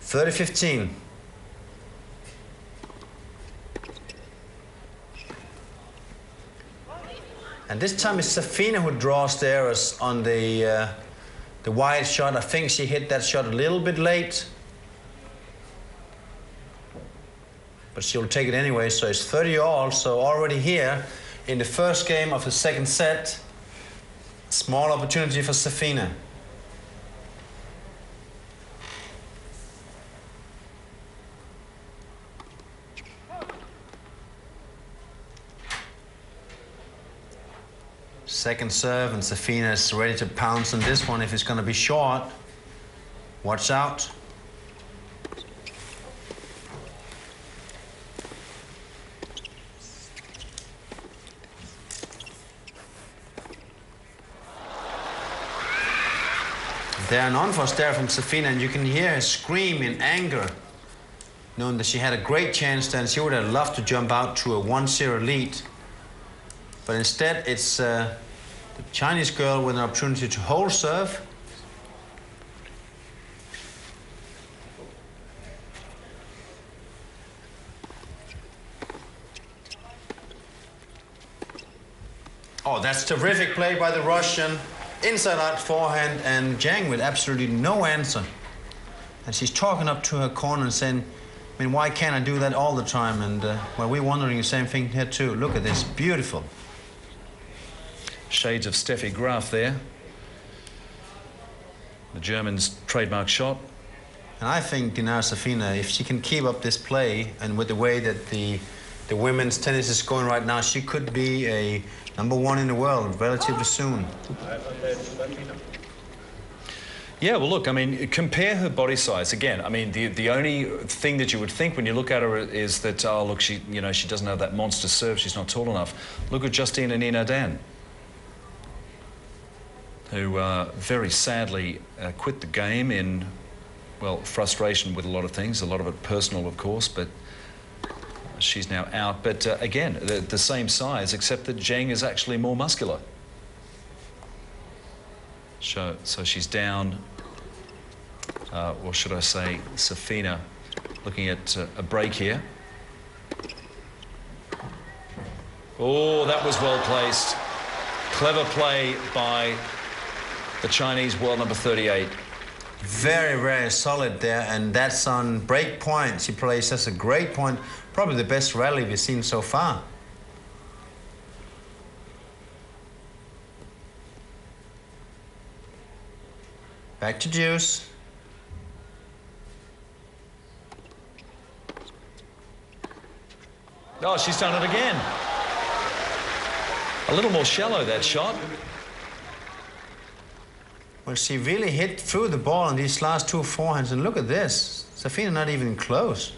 30-15. And this time it's Safina who draws the errors on the wide shot. I think she hit that shot a little bit late, but she'll take it anyway. So it's 30-all. So already here in the first game of the second set, small opportunity for Safina. Second serve, and Safina is ready to pounce on this one if it's going to be short. Watch out. There an on-force there from Safina, and you can hear her scream in anger, knowing that she had a great chance then. She would have loved to jump out to a 1-0 lead. But instead, it's the Chinese girl with an opportunity to hold serve. Oh, that's terrific play by the Russian. Inside-out forehand, and Zheng with absolutely no answer. And she's talking up to her corner and saying, I mean, why can't I do that all the time? And, well, we're wondering the same thing here, too. Look at this. Beautiful. Shades of Steffi Graf there. The German's trademark shot. And I think Dinar Safina, if she can keep up this play, and with the way that the women's tennis is going right now, she could be a #1 in the world relatively soon. Yeah, well, look, I mean, compare her body size. Again, I mean, the only thing that you would think when you look at her is that, oh, look, she doesn't have that monster serve. She's not tall enough. Look at Justine Nina-Dan, who very sadly quit the game in, well, frustration with a lot of things, a lot of it personal, of course, but she's now out. But again, the same size, except that Zheng is actually more muscular. So she's down, or should I say, Safina looking at a break here. Oh, that was well placed. Clever play by the Chinese world number 38. Very, very solid there, and that's on break point. She plays that's a great point. Probably the best rally we've seen so far. Back to deuce. Oh, she's done it again. A little more shallow, that shot. Well, she really hit through the ball on these last two forehands, and look at this. Safina not even close.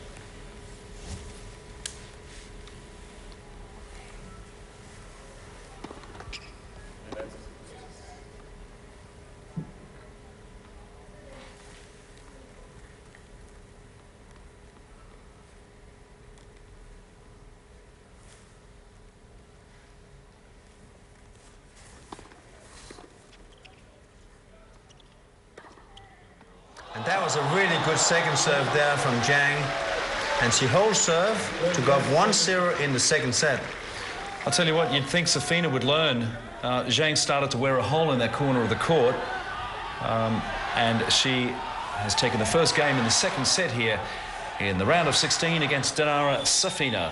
And that was a really good second serve there from Zheng. And she holds serve to go up 1-0 in the second set. I'll tell you what, you'd think Safina would learn. Zheng started to wear a hole in that corner of the court. And she has taken the first game in the second set here in the round of 16 against Dinara Safina.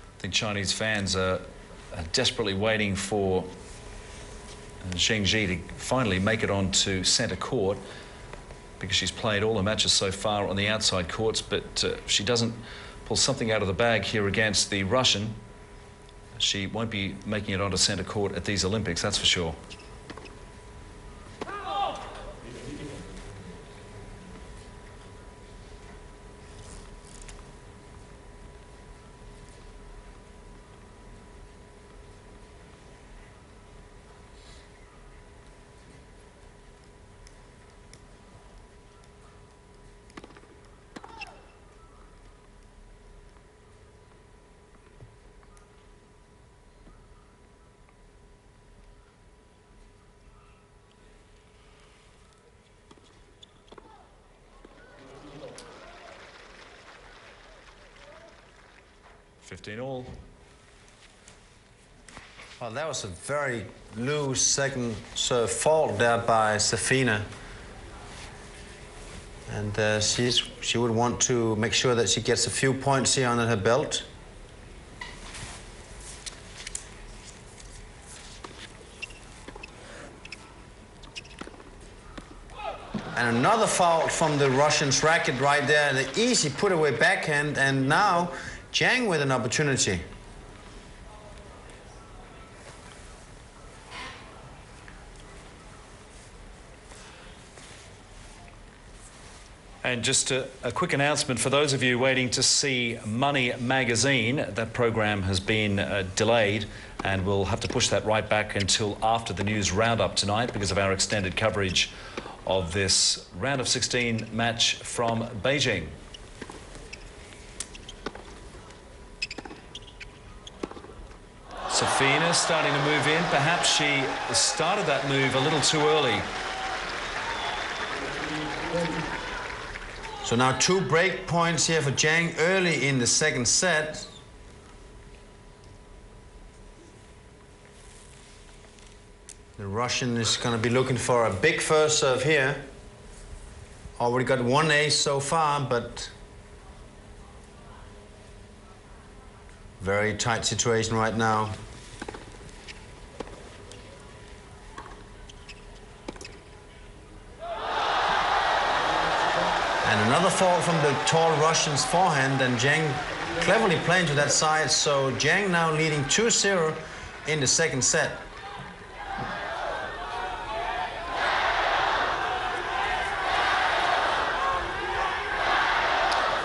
I think Chinese fans are desperately waiting for zheng to finally make it onto centre court, because she's played all the matches so far on the outside courts, but if she doesn't pull something out of the bag here against the Russian, she won't be making it onto centre court at these Olympics, that's for sure. All. Well, that was a very loose second serve fault there by Safina. And she would want to make sure that she gets a few points here under her belt. And another foul from the Russians' racket right there. The easy put-away backhand, and now Zheng with an opportunity. And just a quick announcement for those of you waiting to see Money Magazine. That program has been delayed, and we'll have to push that right back until after the news roundup tonight because of our extended coverage of this round of 16 match from Beijing. Safina starting to move in. Perhaps she started that move a little too early. So now 2 break points here for Zheng early in the second set. The Russian is going to be looking for a big first serve here. Already got 1 ace so far, but very tight situation right now. And another fault from the tall Russian's forehand, and Zheng cleverly playing to that side, so Zheng now leading 2-0 in the second set.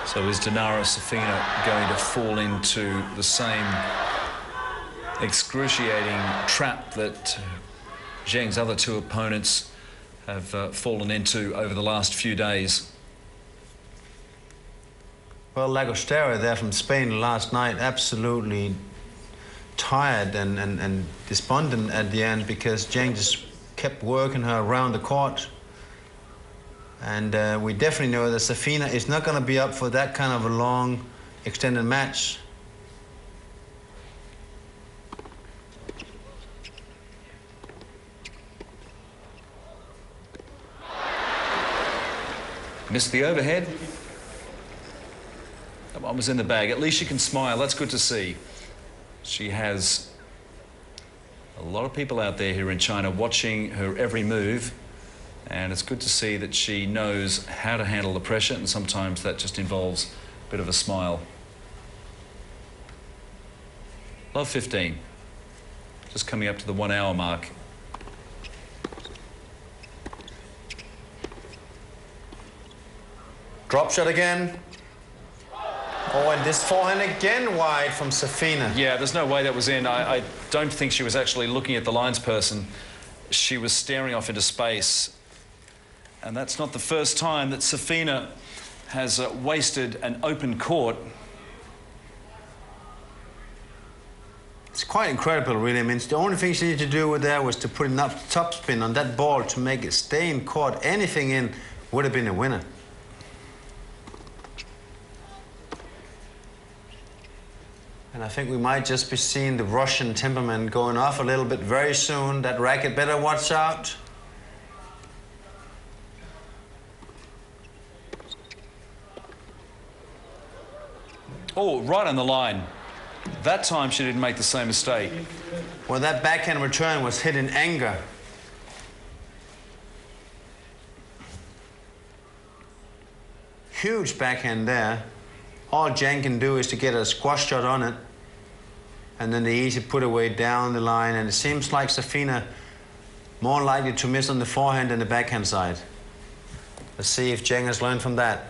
So is Dinara Safina going to fall into the same excruciating trap that Zheng's other 2 opponents have fallen into over the last few days? Well, Lagostera there from Spain last night, absolutely tired and despondent at the end because Zheng just kept working her around the court. And we definitely know that Safina is not going to be up for that kind of a long, extended match. Missed the overhead. That one was in the bag. At least she can smile. That's good to see. She has a lot of people out there here in China watching her every move, and it's good to see that she knows how to handle the pressure, and sometimes that just involves a bit of a smile. Love 15. Just coming up to the 1 hour mark. Drop shot again. Oh, and this forehand again wide from Safina. Yeah, there's no way that was in. I don't think she was actually looking at the linesperson. She was staring off into space. And that's not the first time that Safina has wasted an open court. It's quite incredible, really. I mean, the only thing she needed to do with there was to put enough topspin on that ball to make it stay in court. Anything in would have been a winner. And I think we might just be seeing the Russian temperament going off a little bit very soon. That racket better watch out. Oh, right on the line. That time she didn't make the same mistake. Well, that backhand return was hit in anger. Huge backhand there. All Zheng can do is to get a squash shot on it, and then the easy put away down the line, and it seems like Safina more likely to miss on the forehand than the backhand side. Let's see if Zheng has learned from that.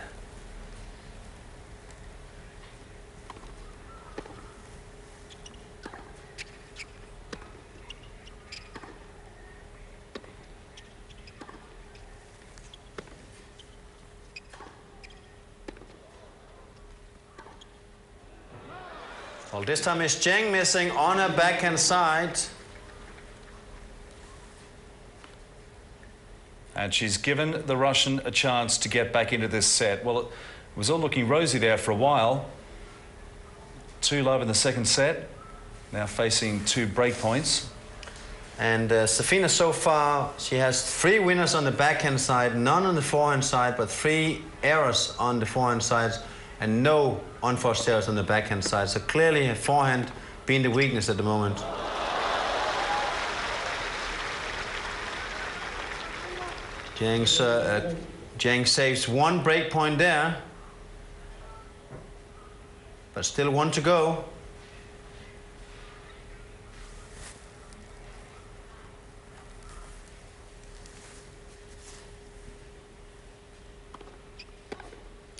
Well, this time it's Zheng missing on her backhand side. And she's given the Russian a chance to get back into this set. Well, it was all looking rosy there for a while. 2-love in the second set. Now facing 2 break points. And Safina so far, she has 3 winners on the backhand side, none on the forehand side, but 3 errors on the forehand side, and no unforced errors on the backhand side. So clearly her forehand being the weakness at the moment. Zheng saves 1 break point there, but still 1 to go.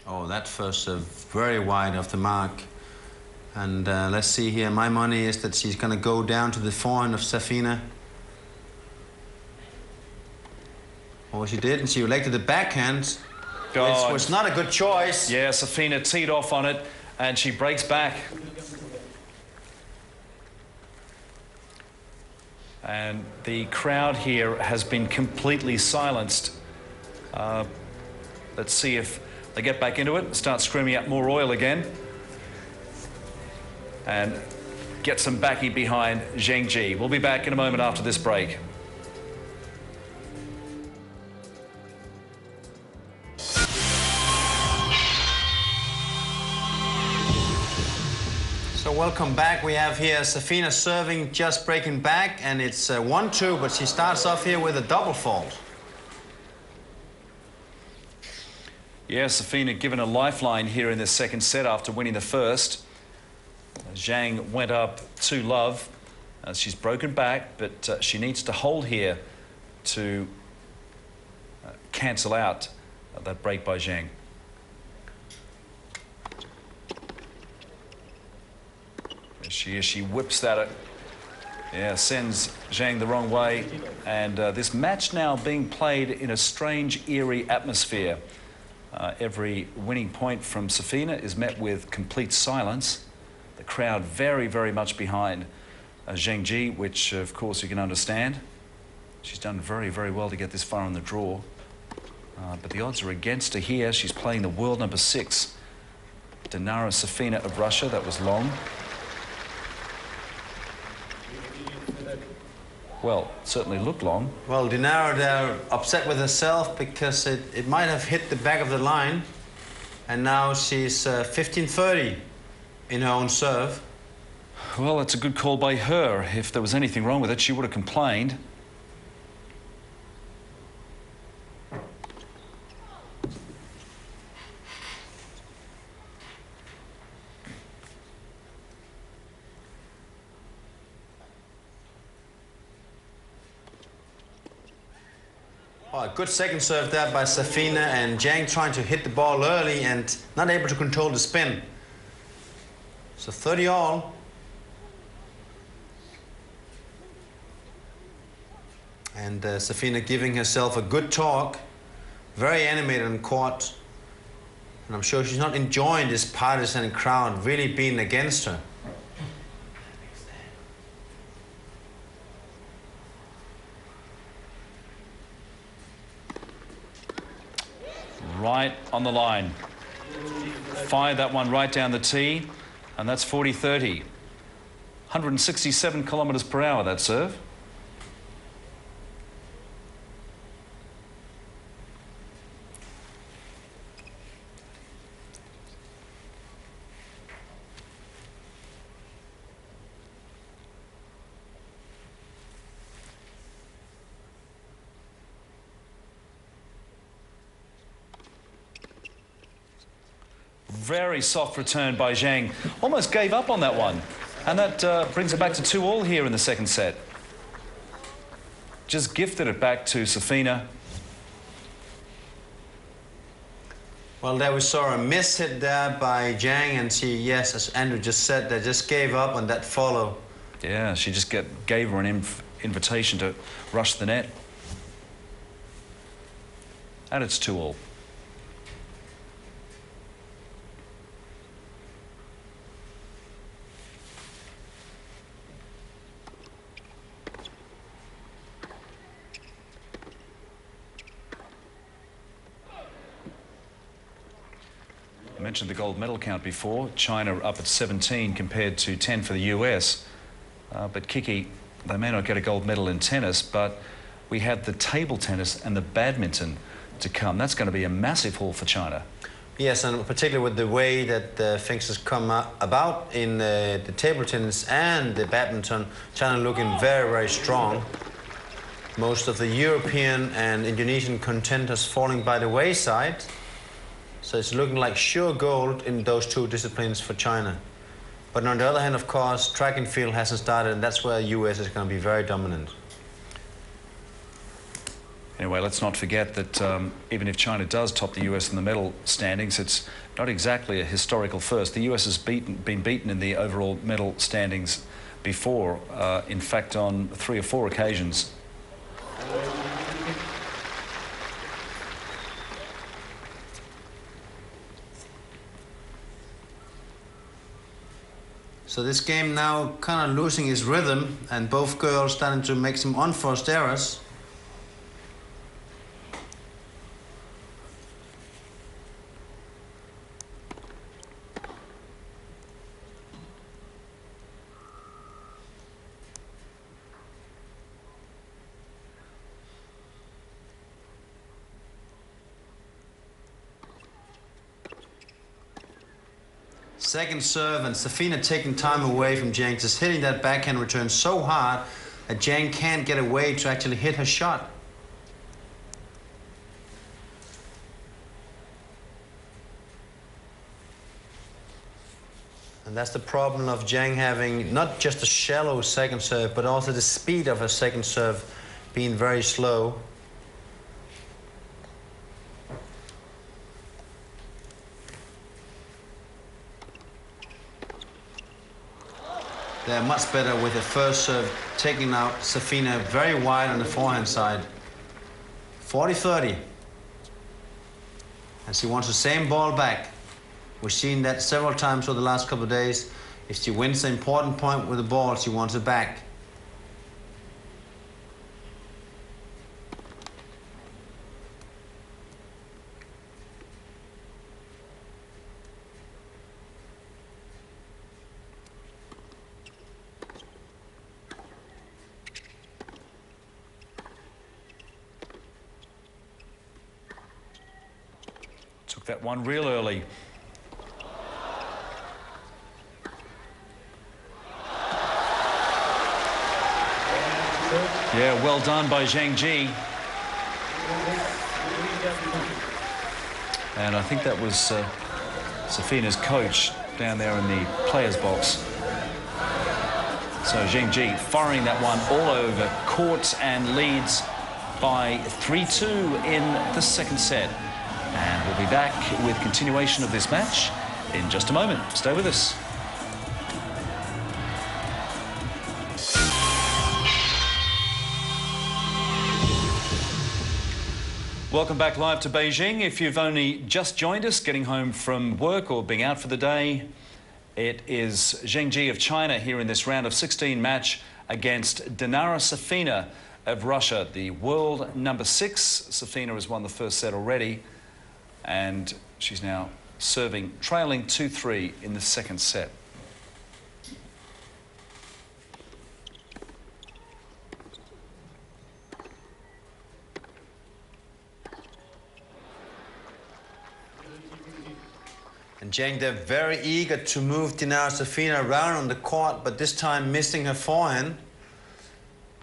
Oh, that first serve very wide of the mark. And let's see here. My money is that she's going to go down to the forehand of Safina. Oh, she did, and she elected the backhand, which was not a good choice. Yeah, Safina teed off on it, and she breaks back. And the crowd here has been completely silenced. Let's see if they get back into it, start screaming out more oil again, and get some backing behind Zheng. We'll be back in a moment after this break. So welcome back. We have here Safina serving, just breaking back, and it's 1-2, but she starts off here with a double fault. Yeah, Safina given a lifeline here in the second set after winning the first. Zheng went up 2-love. She's broken back, but she needs to hold here to cancel out that break by Zheng. There she whips that. Yeah, sends Zheng the wrong way. And this match now being played in a strange, eerie atmosphere. Every winning point from Safina is met with complete silence. The crowd very, very much behind Zheng, which of course you can understand. She's done very, very well to get this far in the draw. But the odds are against her here. She's playing the world number 6, Dinara Safina of Russia. That was long. Well, certainly looked long. Well, Dinara, they're upset with herself because it might have hit the back of the line. And now she's 15-30 in her own serve. Well, that's a good call by her. If there was anything wrong with it, she would have complained. Oh, a good second serve there by Safina, and Zheng trying to hit the ball early and not able to control the spin. So 30 all. And Safina giving herself a good talk. Very animated on court. And I'm sure she's not enjoying this partisan crowd really being against her. Right on the line. Fired that one right down the tee, and that's 40-30. 167 kilometres per hour, that serve. Very soft return by Zheng. Almost gave up on that one. And that brings it back to 2-all here in the second set. Just gifted it back to Safina. Well, there we saw a miss hit there by Zheng, and she, yes, as Andrew just said, they just gave up on that follow. Yeah, she just gave her an invitation to rush the net. And it's 2-all. I mentioned the gold medal count before. China up at 17 compared to 10 for the US. But Kiki, they may not get a gold medal in tennis, but we have the table tennis and the badminton to come. That's going to be a massive haul for China. Yes, and particularly with the way that things has come about in the table tennis and the badminton, China looking very, very strong. Most of the European and Indonesian contenders falling by the wayside. So it's looking like sure gold in those two disciplines for China. But on the other hand, of course, track and field hasn't started, and that's where the US is going to be very dominant. Anyway, let's not forget that even if China does top the US in the medal standings, it's not exactly a historical first. The US has been beaten in the overall medal standings before, in fact, on 3 or 4 occasions. So this game now kind of losing its rhythm, and both girls starting to make some unforced errors. Second serve, and Safina taking time away from Zheng, just hitting that backhand return so hard that Zheng can't get away to actually hit her shot. And that's the problem of Zheng having not just a shallow second serve, but also the speed of her second serve being very slow. They're much better with the first serve, taking out Safina very wide on the forehand side. 40-30. And she wants the same ball back. We've seen that several times over the last couple of days. If she wins the important point with the ball, she wants it back. Took Took that one real early. Yeah, well done by Zheng. And I think that was Safina's coach down there in the players' box. So Zheng firing that one all over court and leads by 3-2 in the second set. And we'll be back with continuation of this match in just a moment. Stay with us. Welcome back live to Beijing. If you've only just joined us, getting home from work or being out for the day, it is Zheng of China here in this round of 16 match against Dinara Safina of Russia, the world number 6. Safina has won the first set already, and she's now serving, trailing 2-3 in the second set. And Zheng, they're very eager to move Dinara Safina around on the court, but this time missing her forehand.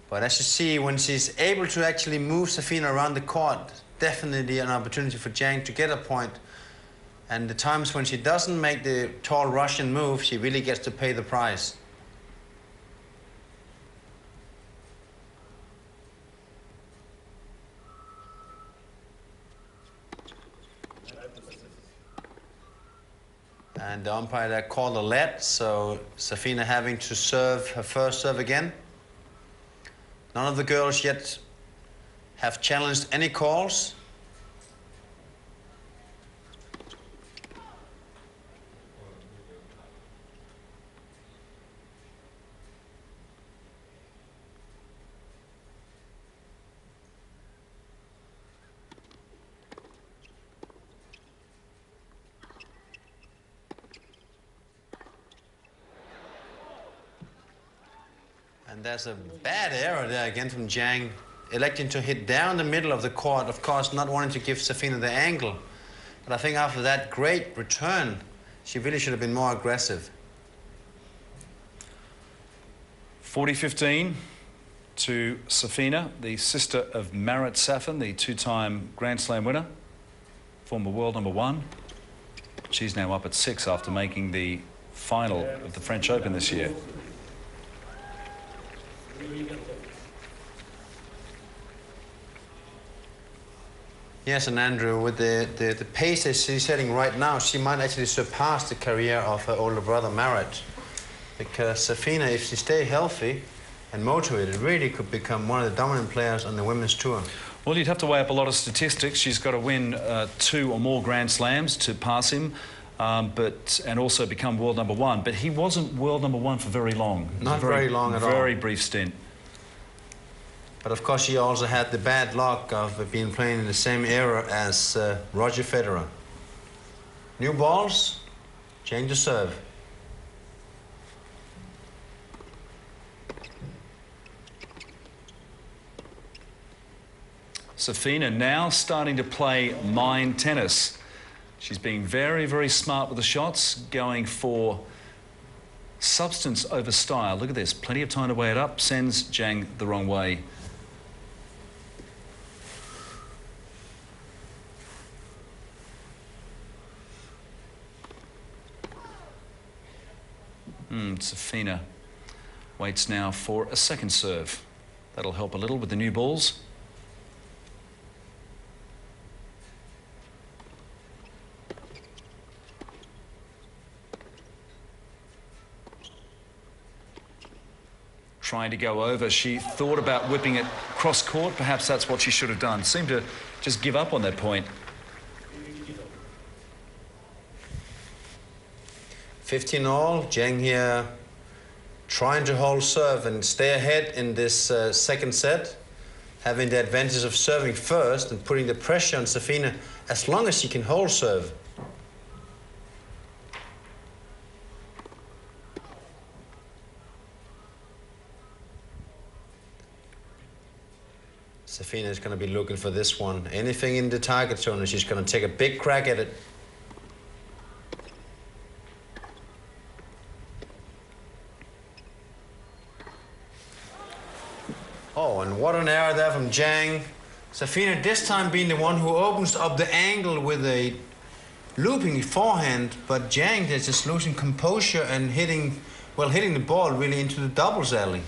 But as you see, when she's able to actually move Safina around the court, definitely an opportunity for Zheng to get a point. And the times when she doesn't make the tall Russian move, she really gets to pay the price. And the umpire there called a let, so Safina having to serve her first serve again. None of the girls yet have challenged any calls. And there's a bad error there again from Zheng, electing to hit down the middle of the court, of course not wanting to give Safina the angle. But I think after that great return, she really should have been more aggressive. 40-15 to Safina, the sister of Marat Safin, the two-time Grand Slam winner, former world number 1. She's now up at 6 after making the final of the French Open this year. Yes, and Andrew, with the pace that she's setting right now, she might actually surpass the career of her older brother, Marat. Because Safina, if she stays healthy and motivated, really could become one of the dominant players on the women's tour. Well, you'd have to weigh up a lot of statistics. She's got to win 2 or more Grand Slams to pass him, and also become world number 1. But he wasn't world number 1 for very long. Not very long at all. Very brief stint. But of course, she also had the bad luck of being playing in the same era as Roger Federer. New balls, change the serve. Safina now starting to play mind tennis. She's being very, very smart with the shots, going for substance over style. Look at this, plenty of time to weigh it up, sends Zheng the wrong way. Safina waits now for a second serve. That'll help a little with the new balls. Trying to go over. She thought about whipping it cross court. Perhaps that's what she should have done. Seemed to just give up on that point. 15-all, Zheng here trying to hold serve and stay ahead in this second set, having the advantage of serving first and putting the pressure on Safina as long as she can hold serve. Safina is going to be looking for this one. Anything in the target zone, and she's going to take a big crack at it. Oh, and what an error there from Zheng. Safina this time being the one who opens up the angle with a looping forehand, but Zheng is just losing composure and hitting the ball really into the doubles alley.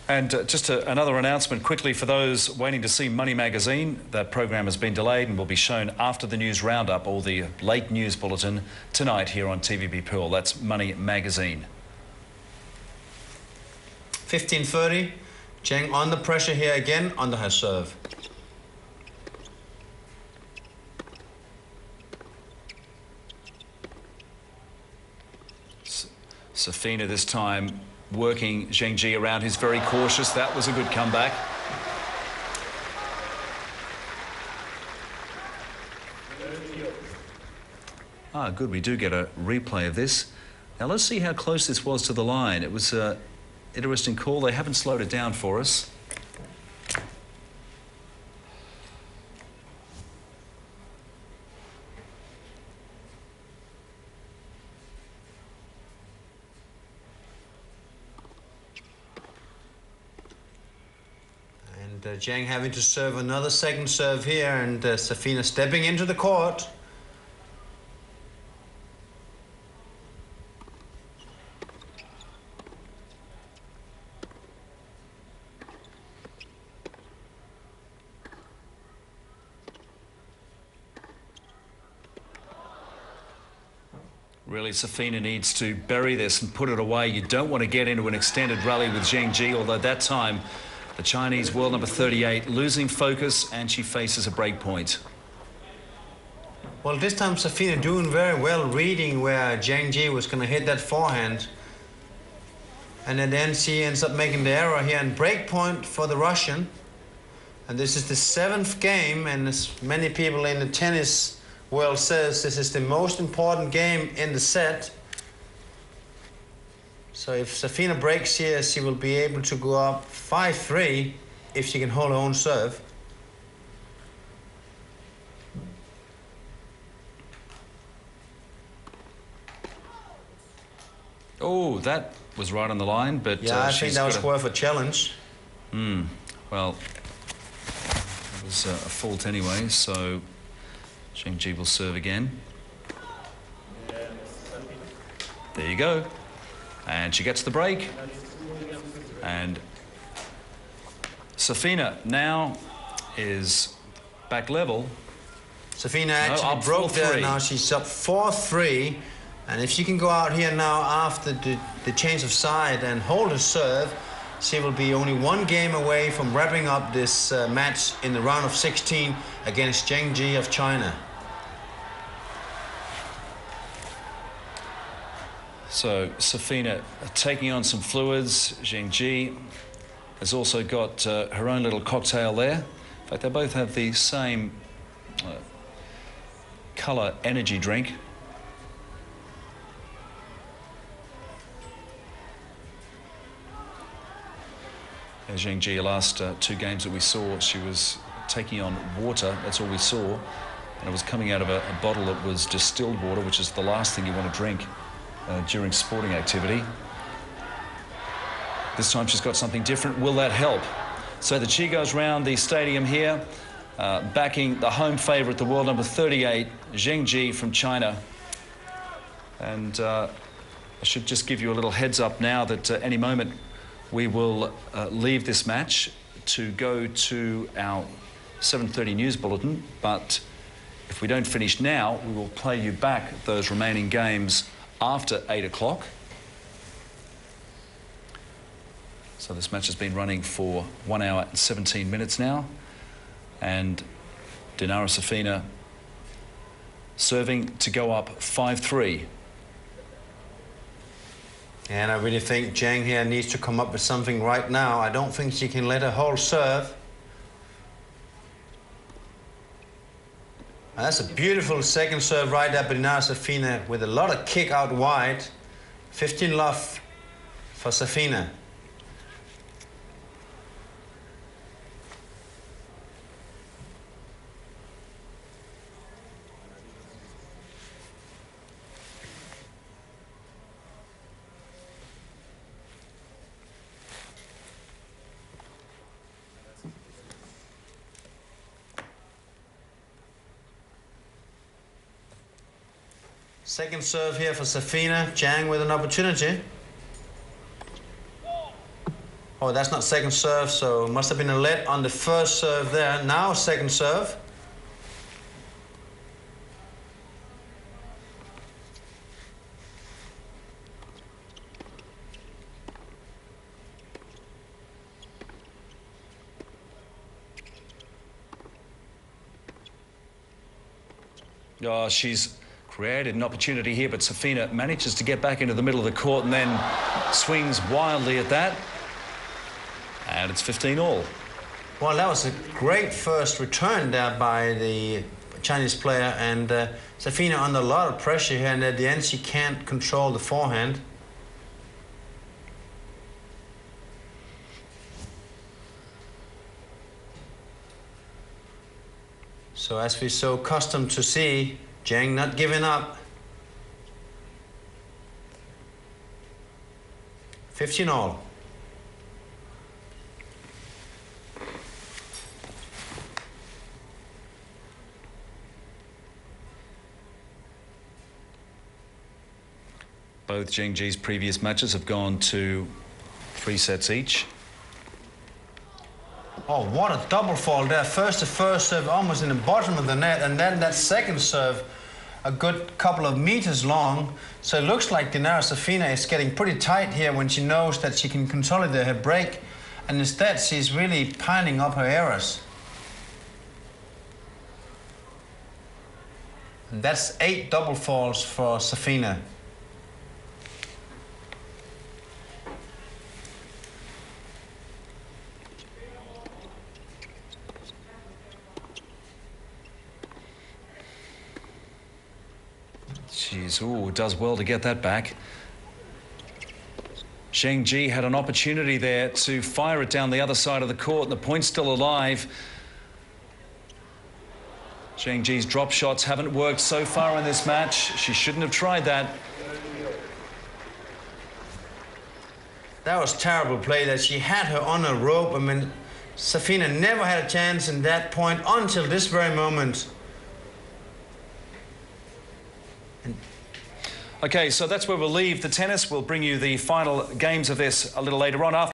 And just another announcement quickly for those waiting to see Money Magazine. That program has been delayed and will be shown after the news roundup or the late news bulletin tonight here on TVB Pearl. That's Money Magazine. 15:30. Zheng under pressure here again, under her serve. Safina this time working Zheng around, who's very cautious. That was a good comeback. Ah, good. We do get a replay of this. Now let's see how close this was to the line. It was an interesting call. They haven't slowed it down for us. Zheng having to serve another second serve here, and Safina stepping into the court. Really, Safina needs to bury this and put it away. You don't want to get into an extended rally with Zheng, although that time the Chinese world number 38 losing focus, and she faces a break point. Well, this time Safina doing very well, reading where Zheng was going to hit that forehand. And then she ends up making the error here, and break point for the Russian. And this is the 7th game, and as many people in the tennis world says, this is the most important game in the set. So if Safina breaks here, she will be able to go up 5-3 if she can hold her own serve. Oh, that was right on the line, but yeah, I think that was worth a challenge. Well, it was a fault anyway, so Zheng will serve again. There you go. And she gets the break. And Safina now is back level. Safina actually broke there. Now she's up 4-3. And if she can go out here now after the change of side and hold her serve, she will be only one game away from wrapping up this match in the round of 16 against Zheng of China. So Safina taking on some fluids. Zheng has also got her own little cocktail there. In fact, they both have the same colour energy drink. Zheng, the last 2 games that we saw, she was taking on water. That's all we saw. And it was coming out of a bottle that was distilled water, which is the last thing you want to drink during sporting activity. This time she's got something different. Will that help? So the Chi goes round the stadium here, backing the home favourite, the world number 38, Zheng from China. And I should just give you a little heads up now that any moment we will leave this match to go to our 7:30 news bulletin. But if we don't finish now, we will play you back those remaining games after 8 o'clock. So this match has been running for 1 hour and 17 minutes now. And Dinara Safina serving to go up 5-3. And I really think Zheng here needs to come up with something right now. I don't think she can let her hold serve. That's a beautiful second serve right there, Dinara Safina, with a lot of kick out wide. 15 love for Safina. Second serve here for Safina. Zheng with an opportunity. Oh, that's not second serve, so must have been a let on the first serve there. Now second serve. Oh, she's created an opportunity here, but Safina manages to get back into the middle of the court and then swings wildly at that. And it's 15-all. Well, that was a great first return there by the Chinese player, and Safina under a lot of pressure here, and at the end she can't control the forehand. So as we're so accustomed to see, Zheng not giving up. 15-all. Both Zheng Ji's previous matches have gone to 3 sets each. Oh, what a double fault there. First the first serve almost in the bottom of the net, and then that second serve a good couple of meters long. So it looks like Dinara Safina is getting pretty tight here when she knows that she can consolidate her break, and instead she's really piling up her errors. And that's 8 double faults for Safina. She's, does well to get that back. Zheng Ji had an opportunity there to fire it down the other side of the court, and the point's still alive. Zheng Ji's drop shots haven't worked so far in this match. She shouldn't have tried that. That was terrible play that she had her on a rope. I mean, Safina never had a chance in that point until this very moment. Okay, so that's where we'll leave the tennis. We'll bring you the final games of this a little later on.